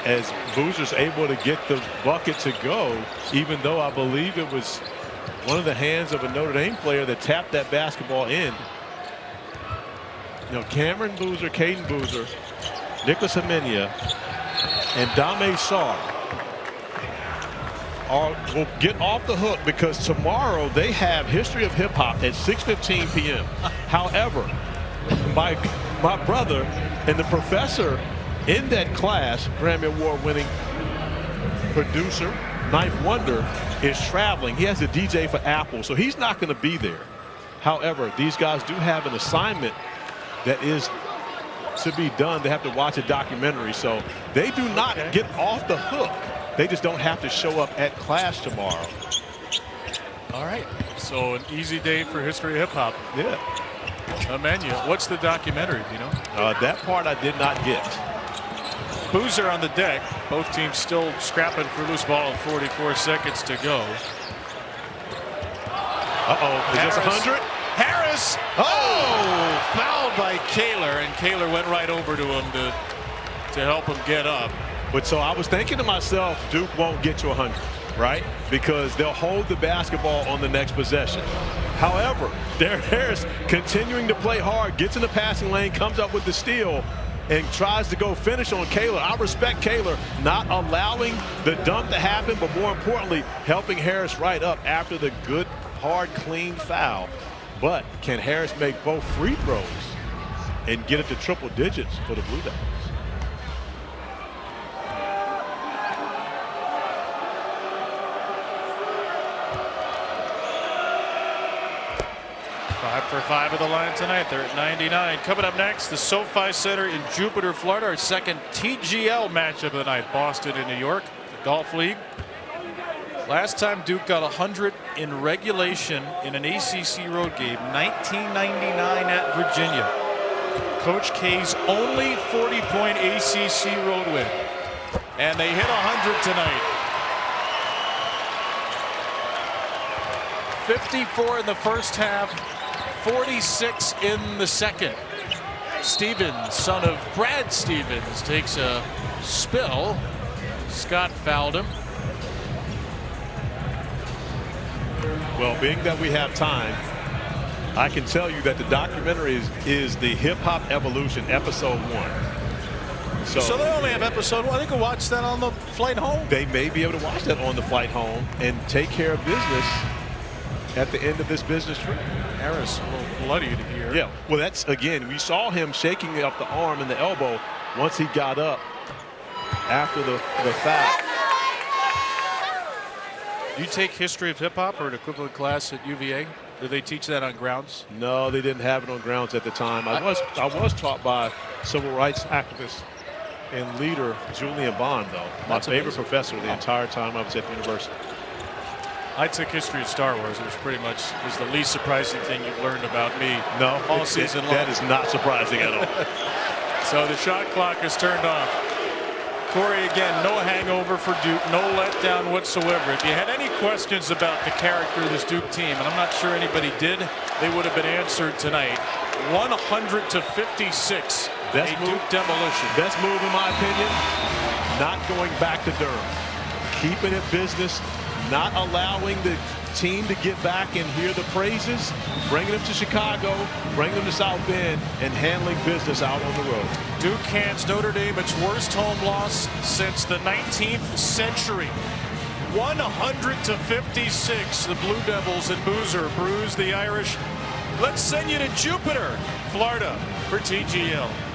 as Boozer's able to get the bucket to go, even though I believe it was one of the hands of a Notre Dame player that tapped that basketball in. You know, Cameron Boozer, Caden Boozer, Nicholas Hamenya, and Dame Sarr will get off the hook, because tomorrow they have History of Hip Hop at 6:15 p.m. However, my brother and the professor in that class, Grammy Award winning producer, Ninth Wonder, is traveling. He has a DJ for Apple, so he's not going to be there. However, these guys do have an assignment that is to be done. They have to watch a documentary, so they do not get off the hook. They just don't have to show up at class tomorrow. All right, so an easy day for History of Hip Hop. Yeah. Hamenya. What's the documentary, you know? That part I did not get. Boozer on the deck. Both teams still scrapping for loose ball with 44 seconds to go. Uh-oh, is this 100? Harris! Oh! Fouled by Kaler, and Kaler went right over to him to help him get up. But so I was thinking to myself, Duke won't get to 100, right? Because they'll hold the basketball on the next possession. However, Derek Harris continuing to play hard, gets in the passing lane, comes up with the steal, and tries to go finish on Kaler. I respect Kaler not allowing the dump to happen, but more importantly, helping Harris right up after the good, hard, clean foul. But can Harris make both free throws and get it to triple digits for the Blue Devils? Five for 5 at the line tonight. They're at 99. Coming up next, the SoFi Center in Jupiter, Florida. Our second TGL matchup of the night. Boston and New York, the Golf League. Last time Duke got 100 in regulation in an ACC road game, 1999 at Virginia. Coach K's only 40-point ACC road win. And they hit 100 tonight. 54 in the first half, 46 in the second. Stevens, son of Brad Stevens, takes a spill. Scott fouled him. Well, being that we have time, I can tell you that the documentary is the Hip Hop Evolution, episode 1. So they only have episode 1. They can watch that on the flight home. They may be able to watch that on the flight home and take care of business at the end of this business trip. Harris a little bloodied here. Yeah, well, that's, again, we saw him shaking up the arm and the elbow once he got up after the foul. You take history of hip hop or an equivalent class at UVA? Did they teach that on grounds? No, they didn't have it on grounds at the time. I was taught by civil rights activist and leader Julian Bond, though. My favorite professor the entire time I was at the university. I took history of Star Wars. It was pretty much the least surprising thing you've learned about me all season long. That is not surprising at all. So the shot clock is turned off. Corey, again, no hangover for Duke, no letdown whatsoever. If you had any questions about the character of this Duke team, and I'm not sure anybody did, they would have been answered tonight. 100-56, Duke demolition. Best move, in my opinion, not going back to Durham. Keeping it business, not allowing the team to get back and hear the praises, bringing them to Chicago, bringing them to South Bend, and handling business out on the road. Duke hands Notre Dame its worst home loss since the 19th century. 100-56. The Blue Devils and Boozer bruise the Irish. Let's send you to Jupiter, Florida for TGL.